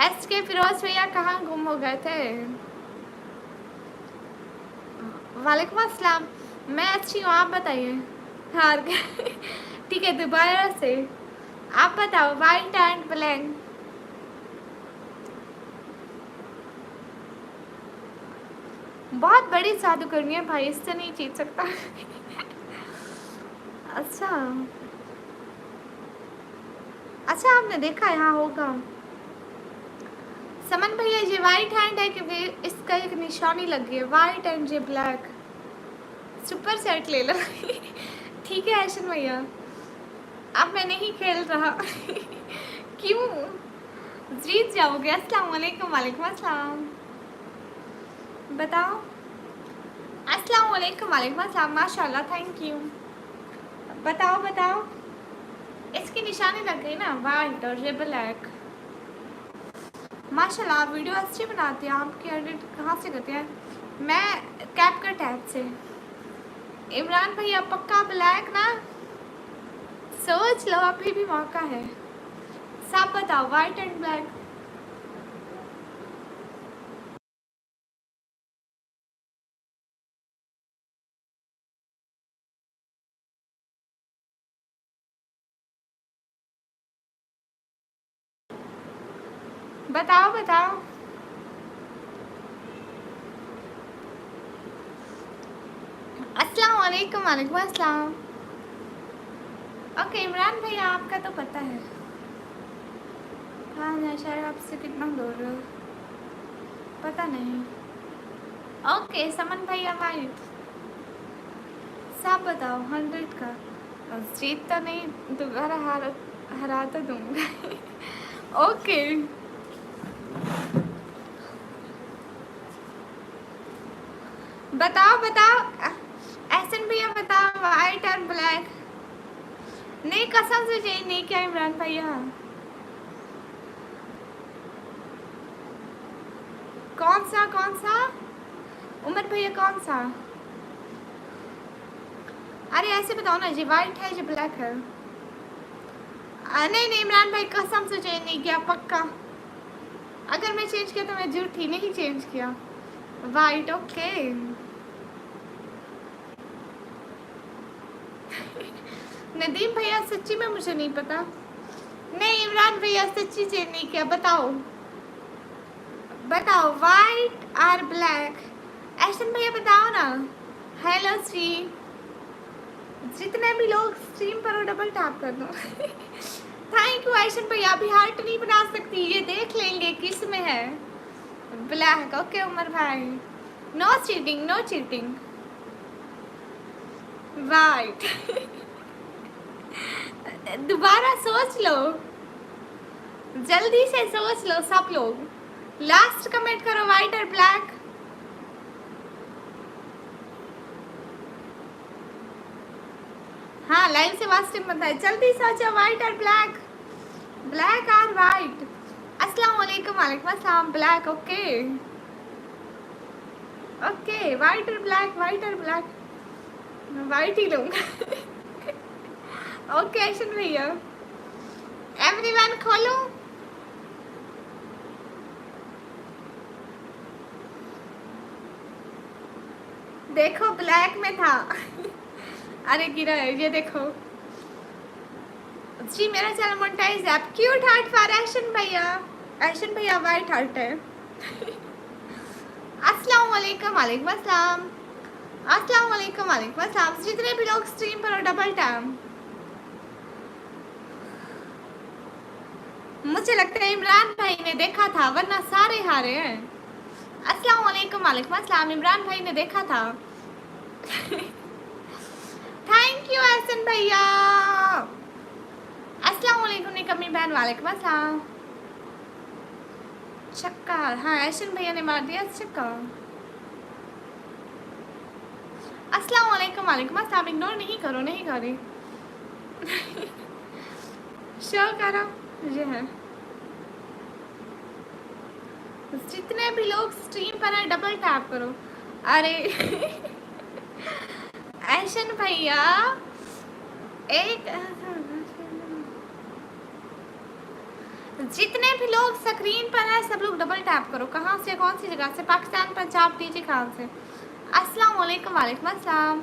एस के फिरोज भैया कहाँ गुम हो गए थे? वालेकुम अस्सलाम, मैं अच्छी हूँ आप बताइए। हार गए ठीक है दोबारा से। आप बताओ वाइट एंड ब्लैक। बहुत बड़ी जादू करनी है भाई, इससे नहीं जीत सकता। अच्छा अच्छा, आपने देखा यहाँ होगा। समन भैया ये वाइट हैंड है कि इसका एक निशानी लग गई है, वाइट एंड ये ब्लैक। सुपर सेट ले लो। ठीक है ऐशन भैया, अब मैं नहीं खेल रहा। क्यों? जीत जाओगे। अस्सलाम वालेकुम। वालेकुम अस्सलाम। बताओ। अस्सलाम वालेकुम। वालेकुम अस्सलाम। माशाल्लाह, थैंक यू। बताओ बताओ। इसकी निशानी लग गई ना, वाइट और ये ब्लैक। माशाल्लाह, आप वीडियो अच्छी बनाते हैं। आपकी एडिट कहाँ से करते हैं? मैं कैपकट ऐप से। इमरान भैया पक्का ब्लैक ना? सोच लो, अभी भी मौका है। सब बताओ, वाइट एंड ब्लैक। बताओ बताओ। अस्सलाम वालेकुम। वालेकुम अस्सलाम। ओके इमरान भैया, आपका तो पता है। हाँ, मैं शायद आपसे कितना दूर हूँ पता नहीं। ओके समन भैया वाइट। सब बताओ 100 का। जीत तो नहीं, दोबारा हरा तो दूंगा। ओके बताओ बताओ। एहसन भैया बताओ, वाइट और ब्लैक। नहीं, कसम से चेंज नहीं किया इमरान भैया। कौन सा कौन सा? उमर भैया कौन सा? अरे ऐसे बताओ ना, ये वाइट है ये ब्लैक है। नहीं नहीं इमरान भाई, कसम से चेंज नहीं किया पक्का। अगर मैं चेंज किया तो मैं झूठी, नहीं चेंज किया। वाइट। ओके। नदीम भैया सच्ची में मुझे नहीं पता। नहीं इमरान भैया सच्ची चेंज नहीं किया। बताओ बताओ, वाइट और ब्लैक। ऐशन भैया बताओ ना। हेलो श्री, जितने भी लोग स्ट्रीम पर हो डबल टैप कर दो। थैंक यू ऐशन भैया। अभी हार्ट नहीं बना सकती, ये देख लेंगे किस में है। ब्लैक। ओके उमर भाई, no cheating no cheating. White. दोबारा सोच लो, जल्दी से सोच लो सब लोग। लास्ट कमेंट करो, वाइट और ब्लैक। हाँ लाइव से वास्टिंग बताए, जल्दी सोचो, वाइट और ब्लैक। ब्लैक और वाइट। अस्सलाम वालेकुम। वालेकुम अस्सलाम। ब्लैक। ओके ओके, वाइट और ब्लैक, वाइट और ब्लैक। वाइट ही लूंगा। ओके ऐशन भैया। एवरीवन खोलो। देखो ब्लैक में था। अरे गिरा है, ये देखो जी। मेरा चैनल मोनेटाइज है। क्यूट हार्ट फॉर ऐशन भैया। ऐशन भैया वाइट हार्ट है। अस्सलाम वालेकुम। वालेकुम अस्सलाम। अस्सलाम वालेकुम। वालेकुम अस्सलाम। जितने भी लोग स्ट्रीम पर हो डबल टैप। मुझे लगता है इमरान भाई ने देखा था, वरना सारे हारे हैं। अस्सलाम वालेकुम। वालेकुम अस्सलाम। इमरान भाई ने देखा था। थैंक यू एहसन भैया। अस्सलाम वालेकुम निकम्मी बहन। वालेकुम अस्सलाम। छक्का। हाँ एहसन भैया ने मार दिया छक्का। अस्सलाम वालेकुम। वालेकुम अस्सलाम। इग्नोर नहीं करो, नहीं करी। शो करो, ये है। जितने भी लोग स्ट्रीम पर हैं डबल टैप करो। अरे ऐशन भैया एक, जितने भी लोग स्क्रीन पर हैं सब लोग डबल टैप करो। कहाँ से, कौन सी जगह से? पाकिस्तान, पंजाब, टीजी खान से। अस्सलाम वालेकुम। वालेकुम अस्सलाम।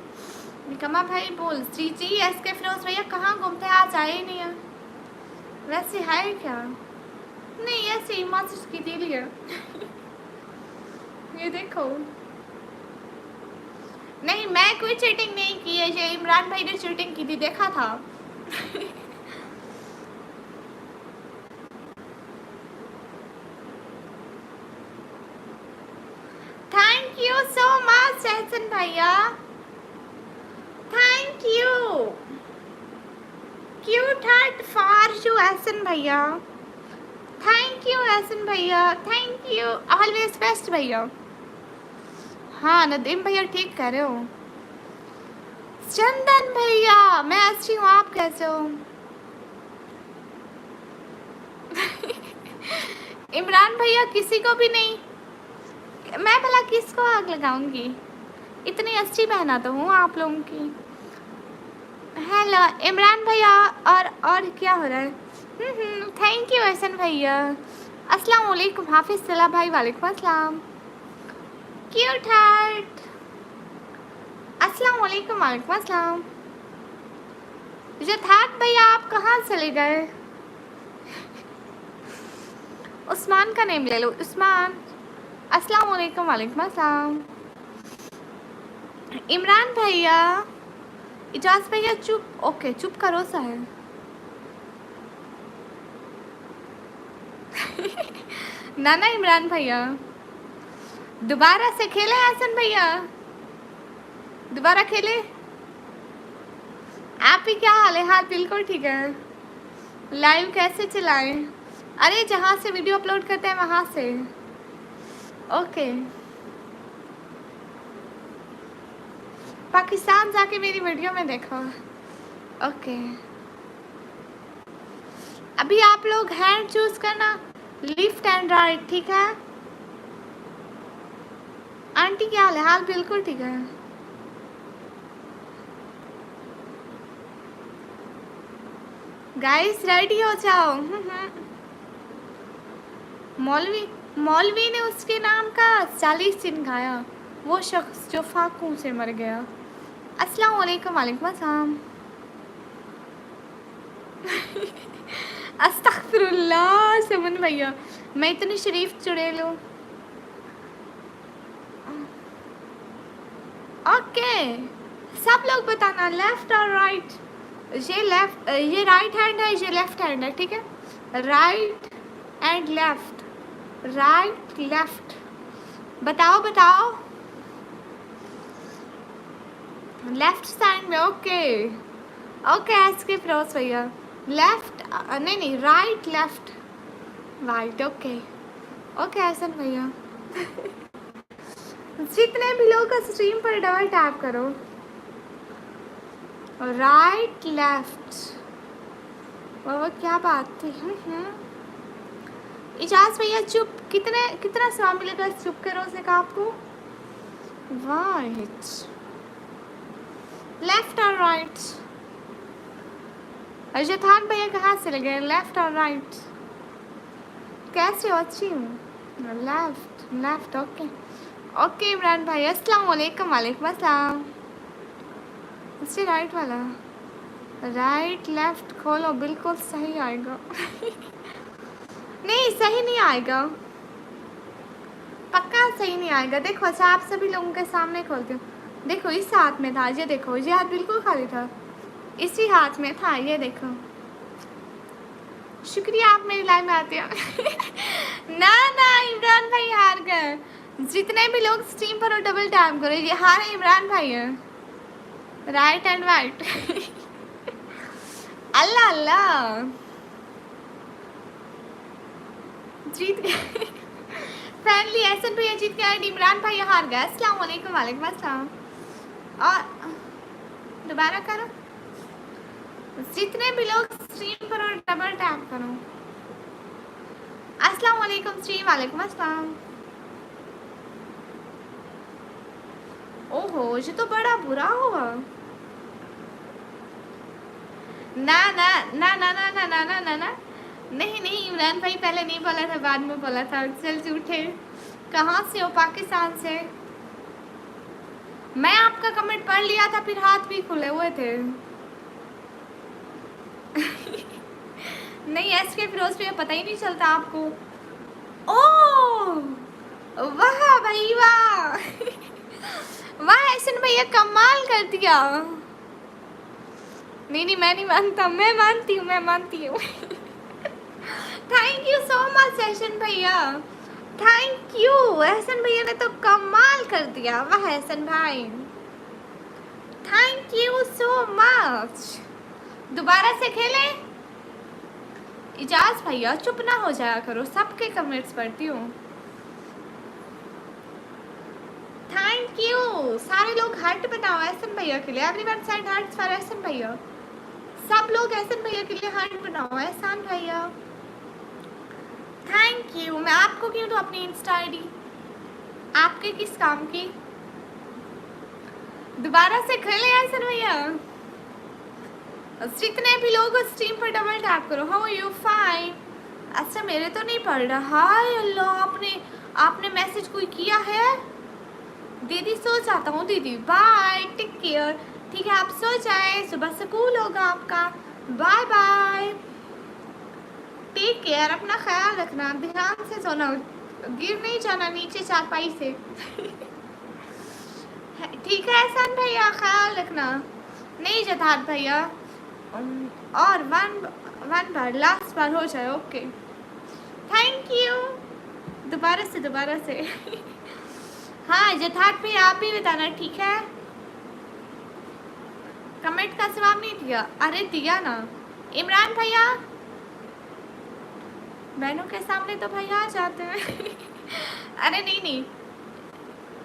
निकम्मा भाई बोल। जी जी एस के फिरोज भैया कहाँ घूमते हैं, आज आए ही नहीं है। वैसे है क्या? नहीं ऐसे ही मैसेज की थी लिया। ये देखो। नहीं मैं कोई चीटिंग नहीं की है, ये इमरान भाई ने चीटिंग की थी, देखा था। Thank you so much Ehsan भैया, thank you. Cute heart for you Ehsan भैया, थैंक यू एहसन भैया, थैंक यू। ऑलवेज बेस्ट भैया। हाँ नदीम भैया ठीक कह रहे हो। चंदन भैया मैं अच्छी हूँ, आप कैसे हो? इमरान भैया किसी को भी नहीं, मैं भला किसको आग लगाऊंगी, इतनी अच्छी बहना तो हूँ आप लोगों की। हेलो इमरान भैया। और क्या हो रहा है? थैंक यू एहसन भैया। अस्सलाम वालेकुम हाफिज सलाम भाई, वालेकुम अस्सलाम। क्यूट हार्ट अस्सलाम वालेकुम, वालेकुम अस्सलाम। जथात भैया आप कहाँ चले गए? उस्मान का नेम ले लो, उस्मान। अस्सलाम वालेकुम, वालेकुम अस्सलाम। इमरान भैया, इजाज भैया चुप, ओके चुप करो साहब। ना ना इमरान भैया दोबारा से खेले, हसन भैया दोबारा खेले। आप ही क्या हाल है? हाँ बिल्कुल ठीक है। लाइव कैसे चलाएं? अरे जहाँ से वीडियो अपलोड करते हैं वहाँ से। ओके पाकिस्तान जाके मेरी वीडियो में देखो। ओके अभी आप लोग हैंड चूज करना, लेफ्ट एंड राइट, ठीक है? आंटी क्या हाल है? हाल बिल्कुल ठीक है। गाइस रेडी हो जाओ। मौलवी ने उसके नाम का 40 दिन खाया, वो शख्स जो फाकू से मर गया। अस्सलाम वालेकुम, वालेकुम अस्सलाम। अस्तगफिरुल्लाह समन भैया, मैं इतनी शरीफ चुड़ैल हूँ। ओके सब लोग बताना लेफ्ट और राइट। ये राइट हैंड है, ये लेफ्ट हैंड है, ठीक है? Right and left, right left, बताओ बताओ। लेफ्ट साइड में, ओके ओके एसके फिरोज भैया। लेफ्ट नहीं नहीं, right left right, okay okay Hasan भैया। जितने भी लोग स्ट्रीम पर डबल टैप करो, राइट लेफ्ट। वो क्या बात थी। इजाज भैया चुप, कितना सवाल मिलेगा चुप करो से का आपको? राइट लेफ्ट और राइट। अजयथान भैया कहाँ से लगे? लेफ्ट और राइट। कैसे हो? अच्छी हूँ। Left left, okay okay Imran भाई। अस्सलाम वालेकुम, वालेकुम अस्सलाम। इससे राइट वाला, राइट लेफ्ट खोलो, बिल्कुल सही आएगा। नहीं सही नहीं आएगा, पक्का सही नहीं आएगा। देखो अच्छा आप सभी लोगों के सामने खोलती हूँ। देखो इस हाथ में था, ये देखो ये हाथ बिल्कुल खाली था, इसी हाथ में था, ये देखो। शुक्रिया आप मेरी लाइव में आते हो। ना ना इमरान भाई हार गए। जितने भी लोग स्ट्रीम पर हो डबल टैप करो, ये हारे इमरान भाई है। Right and right. Allah Allah जीत गए। फैमिली एहसन भैया जीत गए, इमरान भाई हार गए। अस्सलाम वालेकुम, वालेकुम अस्सलाम। और दोबारा करो, जितने भी लोग स्ट्रीम पर और डबल टैप करो। अस्सलाम वालेकुम स्ट्रीम, वालेकुम अस्सलाम। ओहो ये तो बड़ा बुरा हुआ। ना ना ना ना ना ना ना ना ना ना नहीं नहीं इमरान भाई पहले नहीं बोला था, बाद में बोला था। चल झूठे, कहाँ से हो? पाकिस्तान से। मैं आपका कमेंट पढ़ लिया था, फिर हाथ भी खुले हुए थे। नहीं एस के फिरोज भैया पता ही नहीं चलता आपको। ओ वाह भाई वाह वाह ऐसन भैया कमाल कर दिया। नहीं मैं नहीं मानता, मैं मानती हूँ, मैं मानती हूँ thank you so much Ehsan भैया, थैंक यू। एहसन भैया ने तो कमाल कर दिया, वाह एहसन भाई थैंक यू सो मच। दोबारा से खेलें? इजाज भैया चुप ना हो जाया करो, सबके कमेंट्स पढ़ती हूँ। Thank you. सारे लोग हार्ट बनाओ एहसन भैया के लिए, everyone send hearts for Ehsan भैया। सब लोग एहसन भैया के लिए हार्ट बनाओ। एहसान भैया थैंक यू। मैं आपको क्यों दूँ अपनी इंस्टा आईडी, आपके किस काम की? दोबारा से खेले एहसन भैया। जितने भी लोग स्ट्रीम पर डबल टैप करो। How you fine? अच्छा मेरे तो नहीं पढ़ रहा। हाय अल्लाह, आपने मैसेज कोई किया है? दीदी सो जाता हूँ दीदी, बाय टेक केयर। ठीक है आप सो जाए, सुबह स्कूल होगा आपका। बाय बाय टेक केयर, अपना ख्याल रखना, ध्यान से सोना, गिर नहीं जाना नीचे चारपाई से ठीक है एहसान भैया ख्याल रखना। नहीं जतार भैया, और वन बार लास्ट बार हो जाए। Okay thank you. दोबारा से हाँ जथार्थ भी आप भी बताना ठीक है। कमेंट का जवाब नहीं दिया? अरे दिया ना इमरान भैया, बहनों के सामने तो भैया आ जाते हैं अरे नहीं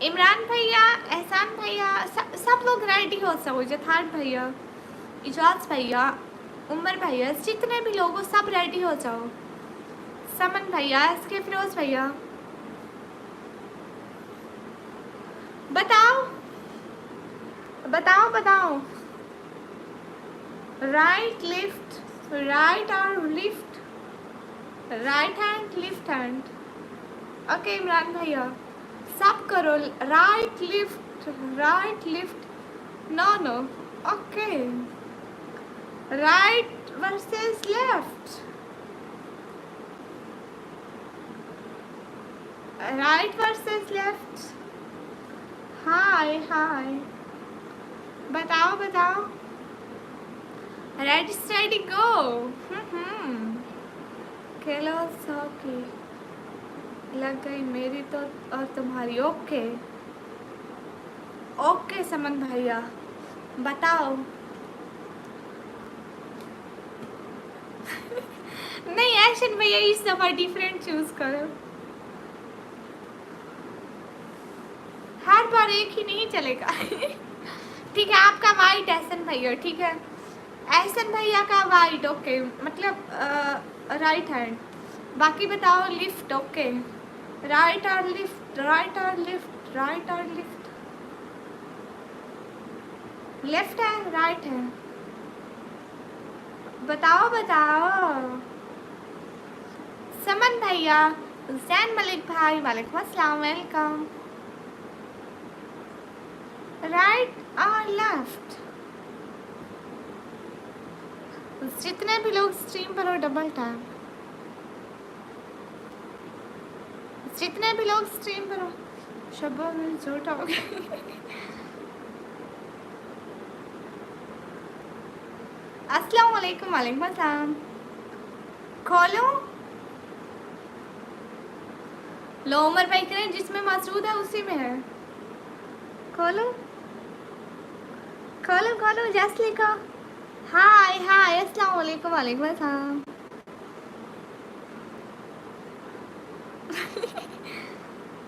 इमरान भैया, एहसान भैया, सब लोग रेडी हो सको। जथार्थ भैया, इजाज भैया, उमर भैया, जितने भी लोग हो सब रेडी हो जाओ। समन भैया, एसके फिरोज भैया, बताओ बताओ बताओ। राइट लिफ्ट, राइट और left, right hand left hand. Okay Imran भैया सब करो। Right left no okay. Right versus left, right versus left. Hi बताओ। Ready steady go. खेलो सॉकी लग गई मेरी तो और तुम्हारी। ओके समन भैया बताओ नहीं एक्शन भैया इस दफा डिफरेंट चूज करो, हर बार एक ही नहीं चलेगा ठीक है आपका वाइट एहसन भैया, ठीक है एहसन भैया का वाइट। ओके मतलब राइट हैंड। बाकी बताओ लिफ्ट। ओके राइट और लिफ्ट, राइट और लिफ्ट, राइट और लिफ्ट। लेफ्ट है राइट है, बताओ। समन भैया, जैन मलिक भाई, वालेकुम अस्सलाम, वेलकम। राइट और लेफ्ट। जितने भी लोग स्ट्रीम पर हो डबल टैप, जितने भी लोग स्ट्रीम पर हो। शब्बा में झूठा हो गया अस्सलाम वालेकुम, वालेकुम अस्सलाम। खोलो लो उमर भाई करें, जिसमें मसरूद है उसी में है। खोलो जस्ट लिखो हाय अस्सलाम वालेकुम, वालेकुम अस्सलाम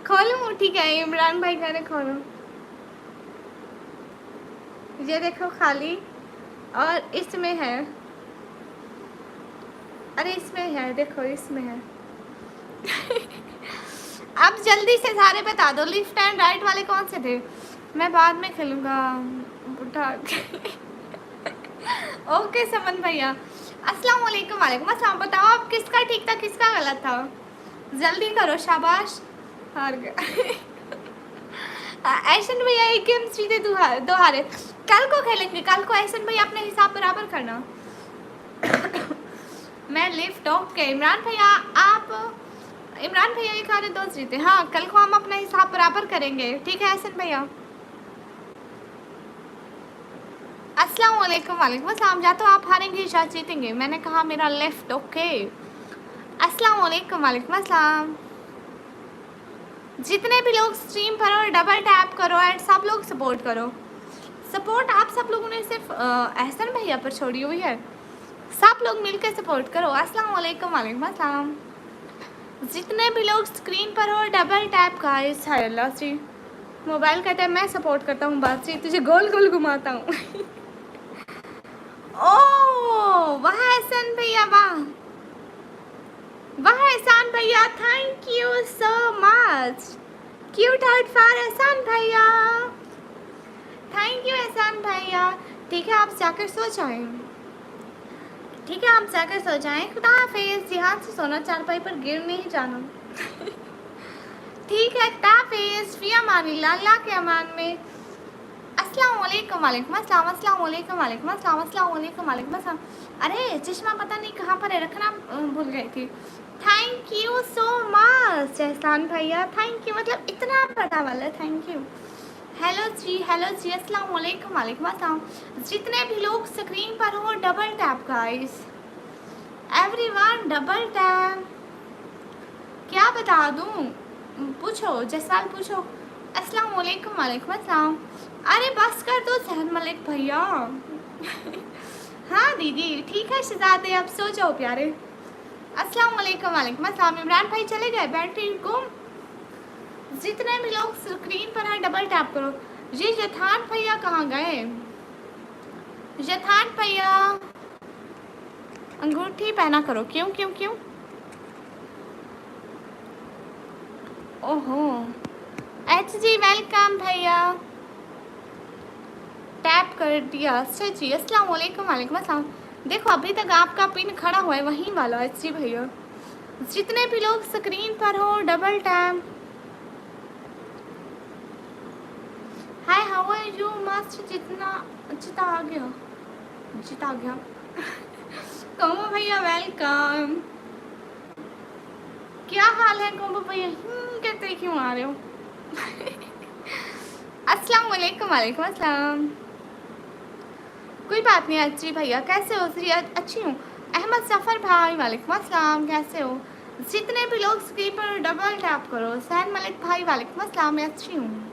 खोलूं? ठीक है इमरान भाई कह रहे खोलो। ये देखो खाली, और इसमें है, अरे इसमें है, देखो इसमें है अब जल्दी से सारे बता दो लेफ्ट एंड राइट वाले कौन से थे, मैं बाद में खेलूँगा बुढ़ा ओके समन भैया अस्सलाम वालेकुम, वालेकुम अस्सलाम। बताओ आप किसका ठीक था किसका गलत था, जल्दी करो शाबाश। हार गया ऐशन भैया एक गेम सीधे दो हारे। कल को खेलेंगे, कल को ऐशन भैया अपने हिसाब बराबर करना मैं लिफ्ट। ओके इमरान भैया, आप इमरान भैया ये खाने दोस्त जीते। हाँ कल को हम अपना हिसाब बराबर करेंगे, ठीक है हसन भैया। अस्सलाम वालेकुम। वालेकुम अस्सलाम। या तो आप हारेंगे या जीतेंगे, मैंने कहा मेरा लेफ्ट। ओके अस्सलाम वालेकुम। वालेकुम अस्सलाम। जितने भी लोग स्ट्रीम पर हो डबल टैप करो एंड सब लोग सपोर्ट करो। सपोर्ट आप सब लोगों ने सिर्फ एहसन भैया पर छोड़ी हुई है, सब लोग मिलकर सपोर्ट करो। अस्सलाम वालेकुम। वालेकुम अस्सलाम। जितने भी लोग स्क्रीन पर हो डबल टैप का। हाय अल्लाह जी, मोबाइल कहता है मैं सपोर्ट करता हूँ, बात जी तुझे गोल गोल घुमाता हूँ। ओह वाह एहसन भैया, वाह वाह एहसान भैया, thank you so much. Cute heart for एहसान भैया, थैंक यू एहसान भैया। ठीक है आप जाकर सो जाएं, ठीक है आप जाकर सो जाएं। खुदा हाफिज़। ध्यान से सोना, चारपाई पर गिर नहीं जाना। ठीक है खुदा हाफिज़। फी अमानिल्लाह, अल्लाह के अमान में। अस्सलाम वालेकुम। वालेकुम अस्सलाम। अस्सलाम वालेकुम। वालेकुम अस्सलाम। अस्सलाम वालेकुम। वालेकुम अस्सलाम। अरे चश्मा पता नहीं कहाँ पर है, रखना भूल गई थी। थैंक यू सो मच एहसान भैया, थैंक यू, मतलब इतना बड़ा वाला थैंक यू। हेलो जी अस्सलाम वालेकुम। वालेकुम अस्सलाम। जितने भी लोग स्क्रीन पर हो double tap guys, everyone double tap. क्या बता दूँ, पूछो जसवाल पूछो। अस्सलाम वालेकुम। वालेकुम अस्सलाम। अरे बस कर दो सहन मलिक भैया। हाँ दीदी ठीक है शहजादे, अब सो जाओ प्यारे। अस्सलाम वालेकुम। वालेकुम अस्सलाम। इमरान भाई चले गए बैटरी गुम। जितने भी लोग स्क्रीन पर है डबल टैप करो। ये जथान भैया कहाँ गए? जथान भैया अंगूठी पहना करो। क्यों क्यों क्यों? ओहो एच जी वेलकम भैया, टैप कर दिया। अच्छा जी अस्सलाम वालेकुम। वालेकुम अस्सलाम। देखो अभी तक आपका पिन खड़ा हुआ है वहीं वाला। एच जी भैया जितने भी लोग स्क्रीन पर हो double tap. Hi how are you मस्त। जिता आ गया। कोमो भैया वेलकम। क्या हाल है कोमो भैया? कहते क्यों आ रहे हो? अस्सलाम वालेकुम। वालेकुम अस्सलाम। कोई बात नहीं अच्छी भैया, कैसे हो? श्री अच्छी हूँ। अहमद सफ़र भाई वालेकुम अस्सलाम, कैसे हो? जितने भी लोग स्क्रीन पर डबल टैप करो। सैन मलिक भाई वालेकुम अस्सलाम, मैं अच्छी हूँ।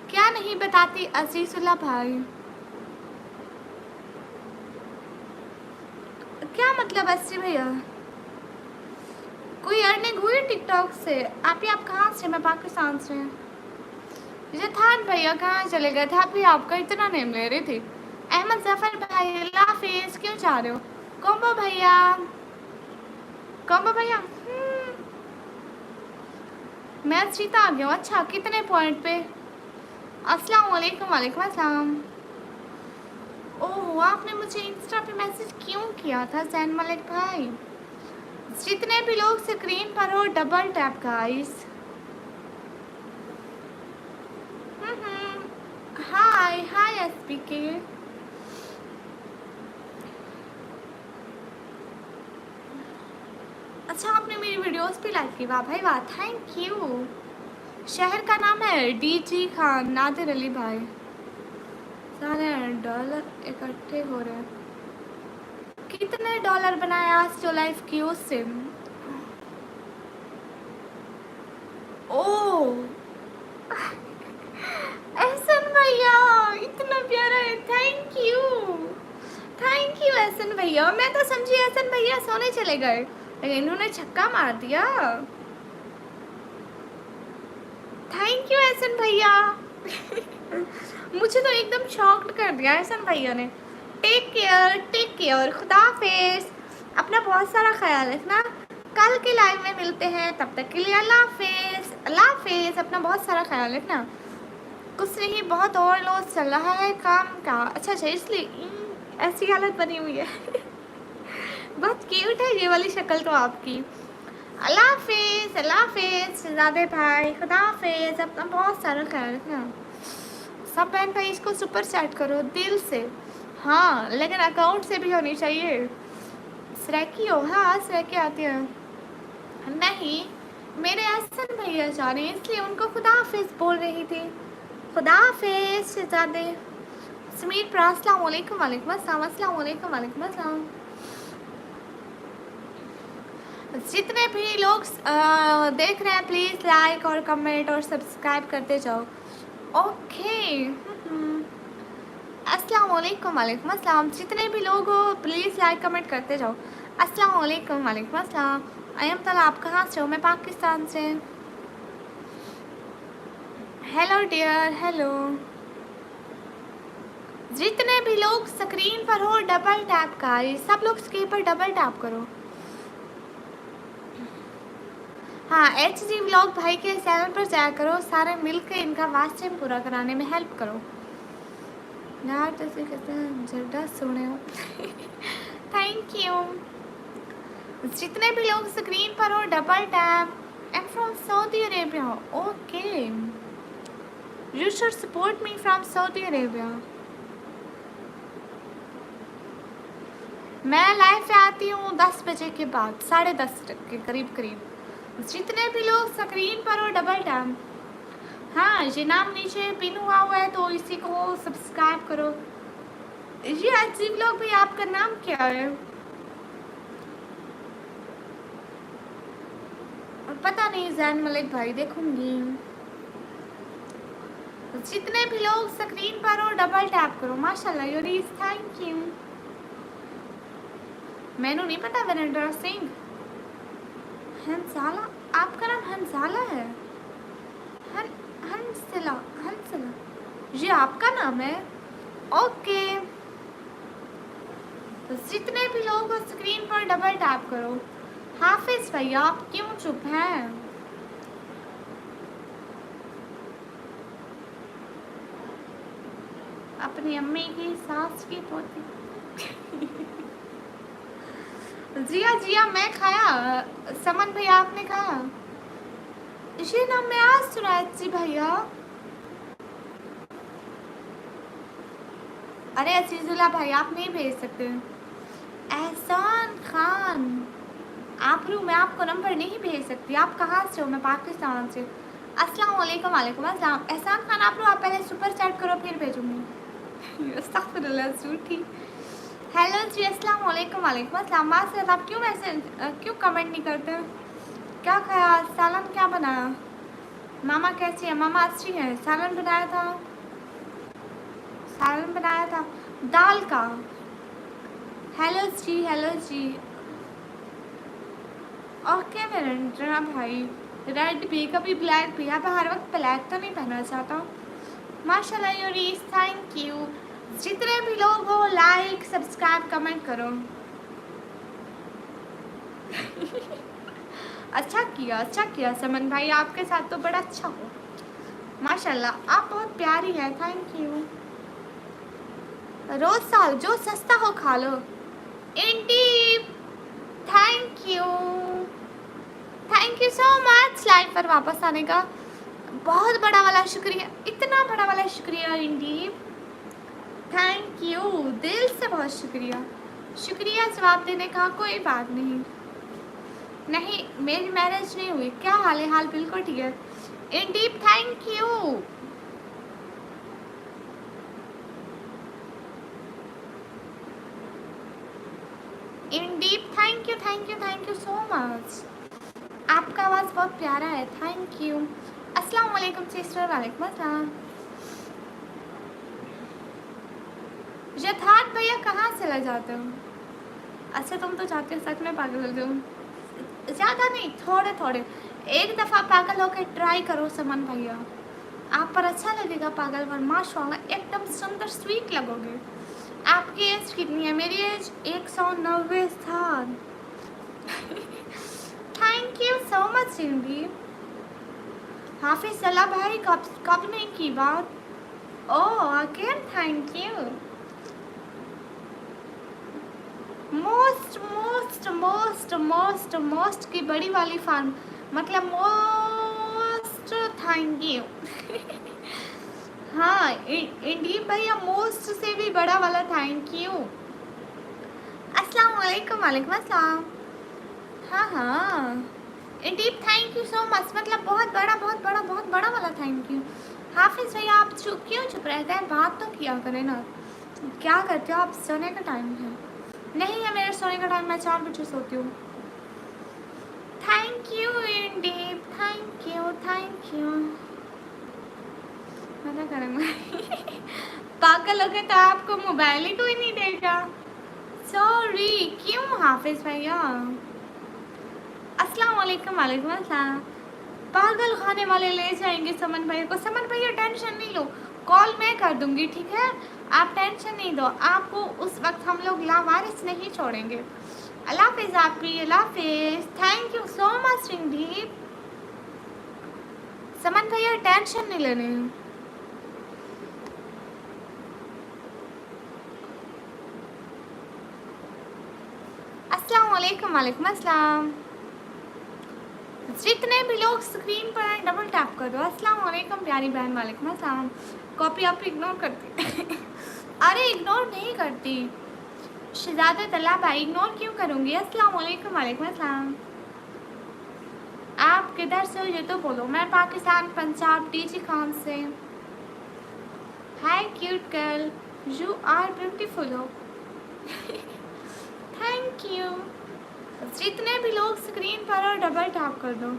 क्या नहीं बताती अजीजुल्लाह भाई? क्या मतलब अच्छी भैया? कोई अर्निंग हुई टिकटॉक से? आप कहाँ से? मैं पाकिस्तान से। जथान भैया कहाँ चले गए थे? अभी आपका इतना नेम ले रही थी। अहमद जफर भाई अल्लाह हाफिज़। क्यों चाह रहे हो? कोम्बो भैया मैं जीता आ गया हूँ। अच्छा कितने पॉइंट पे? अस्सलाम वालेकुम। वालेकुम अस्सलाम। ओह आपने मुझे इंस्टा पे मैसेज क्यों किया था सैन मलिक भाई? जितने भी लोग स्क्रीन पर हो डबल टैप गाइस। हाय हाय एसपीके। अच्छा आपने मेरी वीडियोस पे लाइक की, वाह भाई वाह, थैंक यू। शहर का नाम है डीजी खान। नादिर अली भाई, सारे डॉलर इकट्ठे हो रहे हैं। कितने डॉलर बनाए आज जो लाइफ की उससे? ओह एहसन भैया इतना प्यारा है, थैंक यू एहसन भैया। मैं तो समझी एहसन भैया सोने चले गए, लेकिन इन्होंने छक्का मार दिया। थैंक यू एहसन भैया। मुझे तो एकदम शॉक्ड कर दिया एहसन भैया ने। टेक केयर, खुदा हाफिज़। अपना बहुत सारा ख्याल रखना। कल के लाइव में मिलते हैं, तब तक के लिए अल्लाह हाफिज़। अल्लाह हाफिज़। अपना बहुत सारा ख्याल रखना। कुछ नहीं, बहुत और लॉस चल रहा है काम का। अच्छा इसलिए ऐसी हालत बनी हुई है। बहुत क्यूट है ये वाली शक्ल तो आपकी। अल्लाह हाफिज़। अल्लाह हाफिज़ शहजादे भाई, खुदा हाफिज़। अपना बहुत सारा ख्याल रखना। सब बहन भाई इसको सुपर चैट करो दिल से। हाँ लेकिन अकाउंट से भी होनी चाहिए। सरेकी हो? हाँ सरेकी आती है। नहीं मेरे अहसन भैया जा रहे हैं इसलिए उनको खुदा हाफिज बोल रही थी। खुदा हाफिज शहजादे। समीर पर अस्सलाम वालेकुम। वालेकुम अस्सलाम। अस्सलाम वालेकुम। वालेकुम अस्सलाम। जितने भी लोग देख रहे हैं प्लीज़ लाइक और कमेंट और सब्सक्राइब करते जाओ। ओके। अस्सलाम वालेकुम। वालेकुम अस्सलाम। जितने भी लोग हो प्लीज़ लाइक कमेंट करते जाओ। अस्सलाम वालेकुम। वालेकुम अस्सलाम। अयम तला आप कहाँ से हो? मैं पाकिस्तान से। Hello dear hello. जितने भी लोग स्क्रीन पर हो डबल टैप का, सब लोग स्क्रीन पर डबल टैप करो। हाँ HG व्लॉग भाई के चैनल पर जाया करो, सारे मिलकर इनका वाच टाइम पूरा कराने में हेल्प करो यार। जैसे कहते हैं जरा सुने हो। Thank you. जितने भी लोग स्क्रीन पर हो double tap. Am from Saudi Arabia. Okay you should support me from Saudi Arabia. मैं लाइव पे आती हूँ 10 बजे के बाद, 10:30 के करीब करीब। जितने भी लोग स्क्रीन पर हो डबल टैप। हाँ ये नाम नीचे पिन हुआ है तो इसी को सब्सक्राइब करो। ये अजीब लोग भी, आपका नाम क्या है? पता नहीं जैन मलिक भाई, देखूंगी। जितने भी लोग स्क्रीन पर हो डबल टैप करो। माशाल्लाह यूरीस थैंक यू। मैनू नहीं पता वीरेंद्र सिंह। हंसाला? आपका नाम हंसाला है? हंसला? हंसला ये आपका नाम है? ओके। तो जितने भी लोग हो स्क्रीन पर डबल टैप करो। हाफिज भैया आप क्यों चुप हैं? अपनी अम्मी की सास की पोती। जिया जिया मैं खाया। समन भैया आपने खाया? ये नाम मैं आज सुना जी भैया। अरे अजीजुल्ला भाई आप नहीं भेज सकते। एहसान खान आप रू, मैं आपको नंबर नहीं भेज सकती। आप कहाँ से हो? मैं पाकिस्तान से। अस्सलाम वालेकुम। वालेकुम अस्सलाम। एहसान खान आप रू, आप पहले सुपर चैट करो फिर भेजूंगी। अस्तगफिरुल्लाह झूठी। हेलो जी अस्सलाम वालेकुम। वालेकुम अस्सलाम। माँ आप क्यों मैसेज क्यों कमेंट नहीं करते? क्या खाया? सालन क्या बनाया? मामा कैसी है? मामा अच्छी है। सालन बनाया था, सालन बनाया था दाल का। हेलो जी हेलो जी। ओके मेरा भाई रेड भी कभी ब्लैक भी। अब हर वक्त ब्लैक तो नहीं पहनना चाहता हूँ। माशाल्लाह यूरीस थैंक यू। जितने भी लोग हो लाइक सब्सक्राइब कमेंट करो। अच्छा किया समन भाई, आपके साथ तो बड़ा अच्छा हो। माशाल्लाह आप बहुत प्यारी है। Thank you. रोज साल जो सस्ता हो खा लो। Indi thank you so much live पर वापस आने का। बहुत बड़ा वाला शुक्रिया, इतना बड़ा वाला शुक्रिया इंडी। थैंक यू दिल से, बहुत शुक्रिया। शुक्रिया जवाब देने का। कोई बात नहीं। नहीं मेरी मैरिज नहीं हुई। क्या हाल है? हाल बिल्कुल ठीक है। Indi thank you. Indi thank you so much. आपका आवाज़ बहुत प्यारा है। Thank you. अस्सलाम वालेकुम सिस्टर। वालेकुम अस्सलाम। यथार्थ भैया कहाँ चले जाते हो? अच्छा तुम तो चाहते हो सच में पागल हो जाओ। ज़्यादा नहीं, थोड़े थोड़े। एक दफ़ा पागल होकर ट्राई करो समन भैया, आप पर अच्छा लगेगा पागल पर। माशाल्लाह एकदम सुंदर स्वीट लगोगे। आपकी एज कितनी है? मेरी एज 190 साल। Thank you so much Cindy. Hafiz Salah भाई कब नहीं की बात? Oh again thank you. Most most most most most की बड़ी वाली फार्म मतलब मोस्ट थैंक यू। हाँ इंडीप भैया मोस्ट से भी बड़ा वाला थैंक यू। अस्सलाम वालेकुम। वालेकुम अस्सलाम। हाँ हाँ इंडीप थैंक यू सो मच, मतलब बहुत बड़ा बहुत बड़ा वाला थैंक यू। हाफिज़ भैया आप क्यों चुप रहते हैं, बात तो किया करें ना। क्या करते हो आप, सोने का टाइम है? नहीं है मेरे सोने का टाइम, मैं 4 बजे सोती हूँ। Thank you Indeep, thank you. मजा करूँगा। पागल हो गए तो आपको मोबाइल ही कोई नहीं देगा। सॉरी क्यों हाफिज़ भैया? अस्सलाम वालेकुम। वालेकुम अस्सलाम। पागल खाने वाले ले जाएंगे समन भैया को। समन भैया टेंशन नहीं लो, कॉल मैं कर दूंगी, ठीक है? आप टेंशन नहीं दो, आपको उस वक्त हम लोग लावारिस नहीं छोड़ेंगे। अल्लाह हाफिज़ आपकी, अल्लाह हाफिज़। Thank you so much Ringdeep. Saman भैया टेंशन नहीं लेने। अस्सलाम वालेकुम। वालेकुम अस्सलाम। जितने भी लोग स्क्रीन पर हैं डबल टैप कर दो। अस्सलाम वालेकुम प्यारी बहन। वालेकुम अस्सलाम। कॉपी आप इग्नोर करती? अरे इग्नोर नहीं करती शहजादा तला भाई, इग्नोर क्यों करूँगी? अस्सलाम वालेकुम। वालेकुम अस्सलाम। आप किधर से हो ये तो बोलो। मैं पाकिस्तान, पंजाब, डीजी खान से। Hi cute girl, you are beautiful हो। Thank you. जितने भी लोग स्क्रीन पर हो डबल टैप कर दो।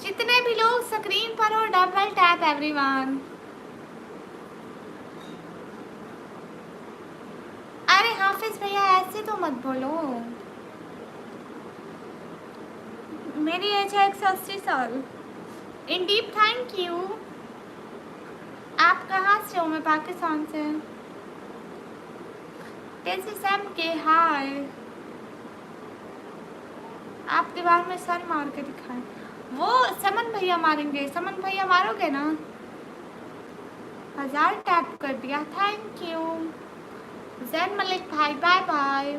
जितने भी लोग स्क्रीन पर हो डबल टैप एवरीवन। अरे हाफिज़ भैया ऐसे तो मत बोलो, मेरी एज है 180 साल। इंडीप थैंक यू। आप कहाँ से हो? मैं पाकिस्तान से। कैसे सैम के हाय। आप दीवार में सर मार के दिखाएं। वो समन भैया मारेंगे। समन भैया मारोगे ना? 1000 टैप कर दिया, थैंक यू। जैन मलिक भाई बाय बाय।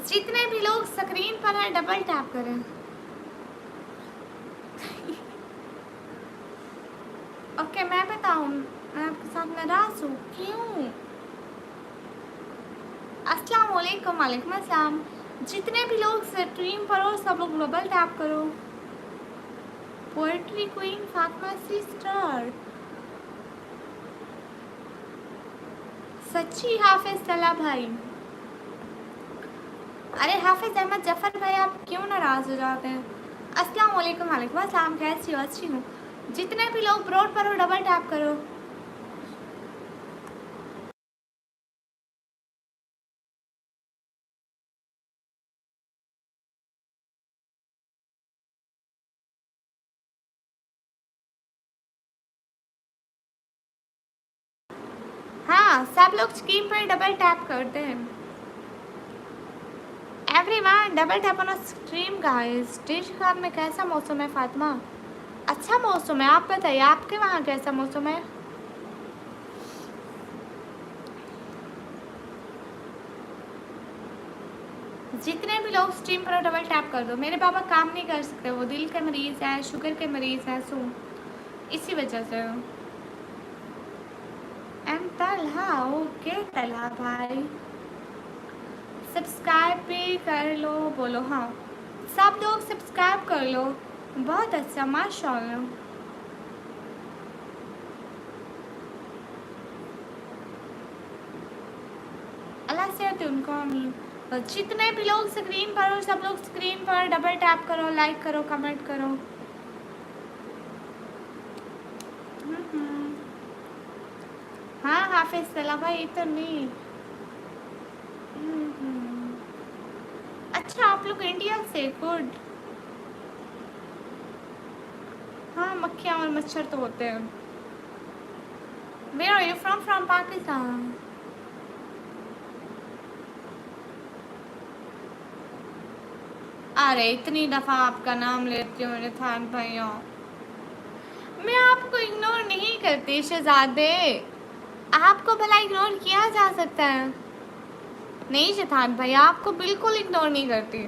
जितने भी लोग स्क्रीन पर हैं डबल टैप करें। ओके मैं बताऊँ, मैं आपके साथ नाराज हूँ क्यों? अस्सलाम वालेकुम। वालेकुम अस्सलाम। जितने भी लोग स्ट्रीम पर हो सब लोग डबल टैप करो। पोएट्री क्वीन फातिमा सिस्टर, सच्ची हाफिज़ तला भाई। अरे हाफिज़ अहमद जफ़र भाई आप क्यों नाराज़ हो जाते हैं? अस्सलाम वालेकुम। वालेकुम अस्सलाम। कैसी हो? अच्छी हूँ। जितने भी लोग ब्रॉड पर हो डबल टैप करो। हाँ सब लोग स्क्रीन पर डबल टैप करते हैं। Everyone double tap on stream guys. डिशखान में कैसा मौसम है फातिमा? अच्छा मौसम है, आप बताइए आपके वहाँ कैसा मौसम है? जितने भी लोग स्ट्रीम पर डबल टैप कर दो। मेरे पापा काम नहीं कर सकते, वो दिल के मरीज़ हैं, शुगर के मरीज़ हैं, सो इसी वजह से। एम तलहा, ओके तलहा भाई सब्सक्राइब भी कर लो। बोलो हाँ सब लोग सब्सक्राइब कर लो। बहुत अच्छा माशाल्लाह। अल्लाह से उनको आमीन। जितने भी लोग स्क्रीन पर हो सब लोग स्क्रीन पर डबल टैप करो, लाइक करो, कमेंट करो। हाँ हाफिज़ तला भाई तो नहीं। अच्छा आप लोग इंडिया से, गुड। हाँ मक्खियाँ और मच्छर तो होते हैं। Where are you from? From Pakistan. अरे इतनी दफ़ा आपका नाम लेती हूँ मेरे थान भैया। मैं आपको इग्नोर नहीं करती शहजादे, आपको भला इग्नोर किया जा सकता है? नहीं शैतान भैया आपको बिल्कुल इग्नोर नहीं करती।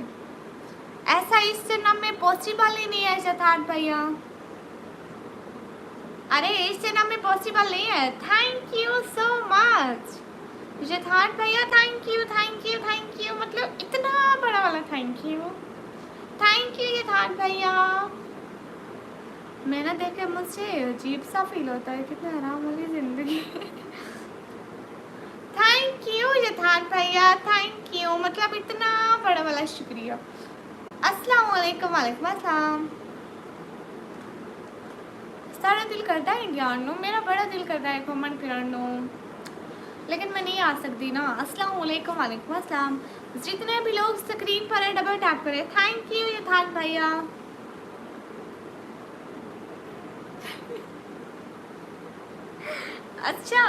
ऐसा इस जन्म में पॉसिबल ही नहीं है जथार्थ भैया। अरे इस जन्म में पॉसिबल नहीं है। थैंक यू सो मच जथार्थ भैया, thank you thank you thank you, मतलब इतना बड़ा वाला थैंक यू जथार्थ भैया। मैंने देखे मुझे अजीब सा फील होता है, कितना आराम वाली जिंदगी। थैंक यू यथार्थ भैया, थैंक यू, मतलब इतना बड़ा वाला शुक्रिया। अस्सलाम वालेकुम। वालेकुम अस्सलाम। सारा दिल करता है इंडिया आने, मेरा बड़ा दिल करता है घूमन फिरन, लेकिन मैं नहीं आ सकती ना। अस्सलाम वालेकुम। वालेकुम अस्सलाम। जितने भी लोग स्क्रीन पर है डबल टैप करें। थैंक यू यथार्थ भैया। अच्छा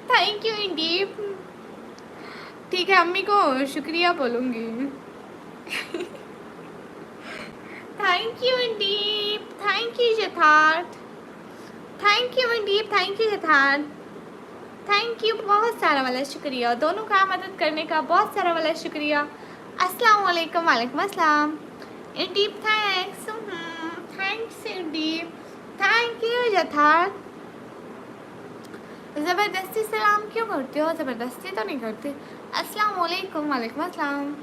थैंक यू इंडीप। ठीक है, अम्मी को शुक्रिया बोलूँगी। Thank you Indeep, thank you यथार्थ, thank you Indeep, thank you यथार्थ, थैंक यू बहुत सारा वाला शुक्रिया। दोनों का मदद करने का बहुत सारा वाला शुक्रिया। अस्सलाम वालेकुम। वालेकुम अस्सलाम। इंडीप थैंक्स, थैंक्स इंडीप, थैंक यू यथार्थ। ज़बरदस्ती सलाम क्यों करते हो? ज़बरदस्ती तो नहीं करते। अस्सलाम वालेकुम। वालेकुम अस्सलाम।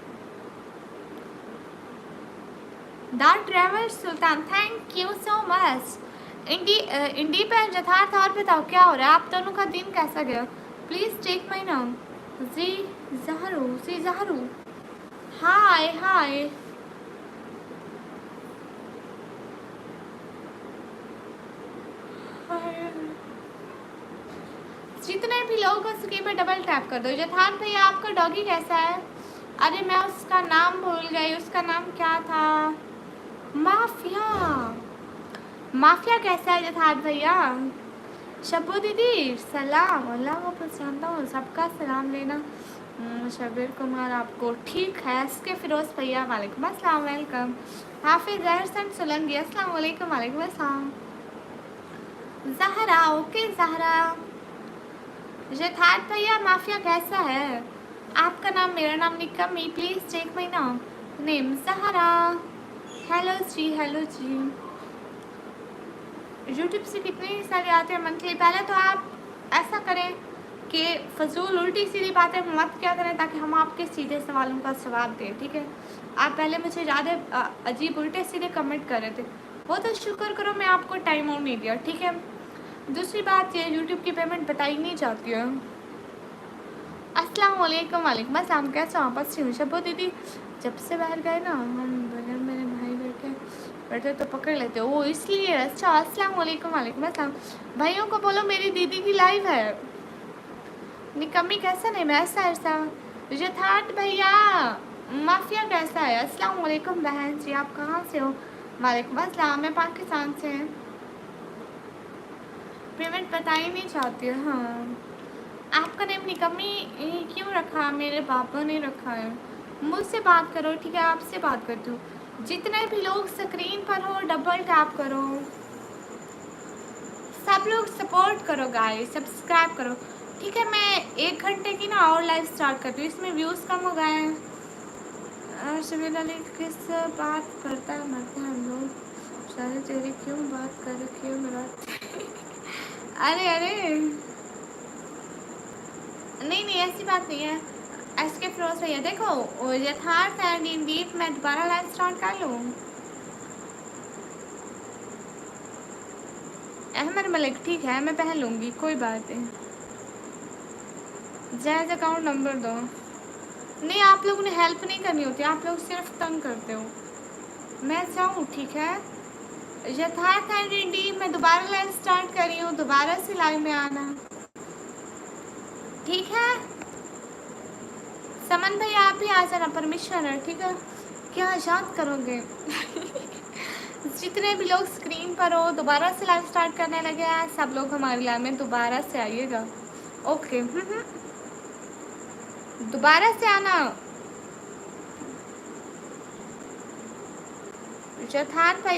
The travel sultan, thank you so much. Indi पे यथार्थ और बताओ क्या हो रहा है? आप दोनों का दिन कैसा गया? प्लीज़ टेक माई नाम। जी जहरू, हाय हाय। जितने भी लोग हो सके पे डबल टैप कर दो। यथार्थ भैया आपका डॉगी कैसा है? अरे मैं उसका नाम भूल गई, उसका नाम क्या था? माफिया। माफिया कैसा है यथार्थ भैया? शब्बू दीदी सलाम, अल्लाह को पहचानता हूँ, सबका सलाम लेना। शबीर कुमार आपको ठीक है। इसके फिरोज भैया वालेकुम अस्सलाम, वेलकम। हाफिज जहरसन सोलंकी, अस्सलाम वालेकुम। वालेकुम अस्सलाम। जहरा, ओके जहरा। यथार्थ भैया माफिया कैसा है? आपका नाम मेरा नाम निक्का मी, प्लीज़ चेक माई नाम नेम जहरा। हेलो जी, हेलो जी। यूट्यूब से कितने सारे आते हैं मंथली? पहले तो आप ऐसा करें कि फजूल उल्टी सीधी बातें मत क्या करें, ताकि हम आपके सीधे सवालों का जवाब दें, ठीक है? आप पहले मुझे ज़्यादा अजीब उल्टे सीधे कमेंट कर रहे थे, वो तो शुक्र करो मैं आपको टाइम आउट नहीं दिया, ठीक है? दूसरी बात ये, यूट्यूब की पेमेंट बताई नहीं जाती है। अस्सलाम वालेकुम। वालेकुम अस्सलाम। कैसे हो आप? अच्छी हूँ शब्बू दीदी। जब से बाहर गए ना हम बगल मेरे भाई बैठे तो पकड़ लेते हो, वो इसलिए। अच्छा, अस्सलाम वालेकुम। वालेकुम अस्सलाम। भाइयों को बोलो मेरी दीदी की लाइव है। निकम्मी कैसा नहीं मैं ऐसा। यथार्थ भैया माफिया कैसा है? अस्सलाम वालेकुम बहन जी, आप कहाँ से हो? वालेकुम अस्सलाम, मैं पाकिस्तान से। पेमेंट बता ही नहीं चाहती है। हाँ, आपका नेम निकम्मी क्यों रखा? मेरे पापा ने रखा है। मुझसे बात करो, ठीक है? आपसे बात करती हूँ। जितने भी लोग स्क्रीन पर हो डबल टैप करो, सब लोग सपोर्ट करो गाइस, सब्सक्राइब करो, ठीक है? मैं 1 घंटे की ना और लाइव स्टार्ट करती हूँ, इसमें व्यूज़ कम हो गए हैं। शबीर अली किस बात करता है मरते हैं हम लोग, सारे तेरी क्यों बात कर रखी हो मेरा? अरे अरे नहीं नहीं, ऐसी बात नहीं है। एसके फिरोज भैया देखो, यथार्थ एंड इंडीप मैं दोबारा लाइव स्टार्ट कर लूँ? अहमद मलिक, ठीक है मैं पहन लूँगी, कोई बात नहीं। जैज अकाउंट नंबर दो। नहीं, आप लोगों ने हेल्प नहीं करनी होती, आप लोग सिर्फ तंग करते हो। मैं चाहूँ, ठीक है? यथार्थ एंड इंडीप मैं दोबारा लाइव स्टार्ट कर रही हूँ, दोबारा से लाइव में आना, ठीक है? समन भैया आप भी आ जाना, परमिशन है, ठीक है? क्या याद करोगे? जितने भी लोग स्क्रीन पर हो दोबारा से लाइव स्टार्ट करने लगे हैं, सब लोग हमारे लाइव में दोबारा से आइएगा, ओके? दोबारा से आना। यथार्थ भाई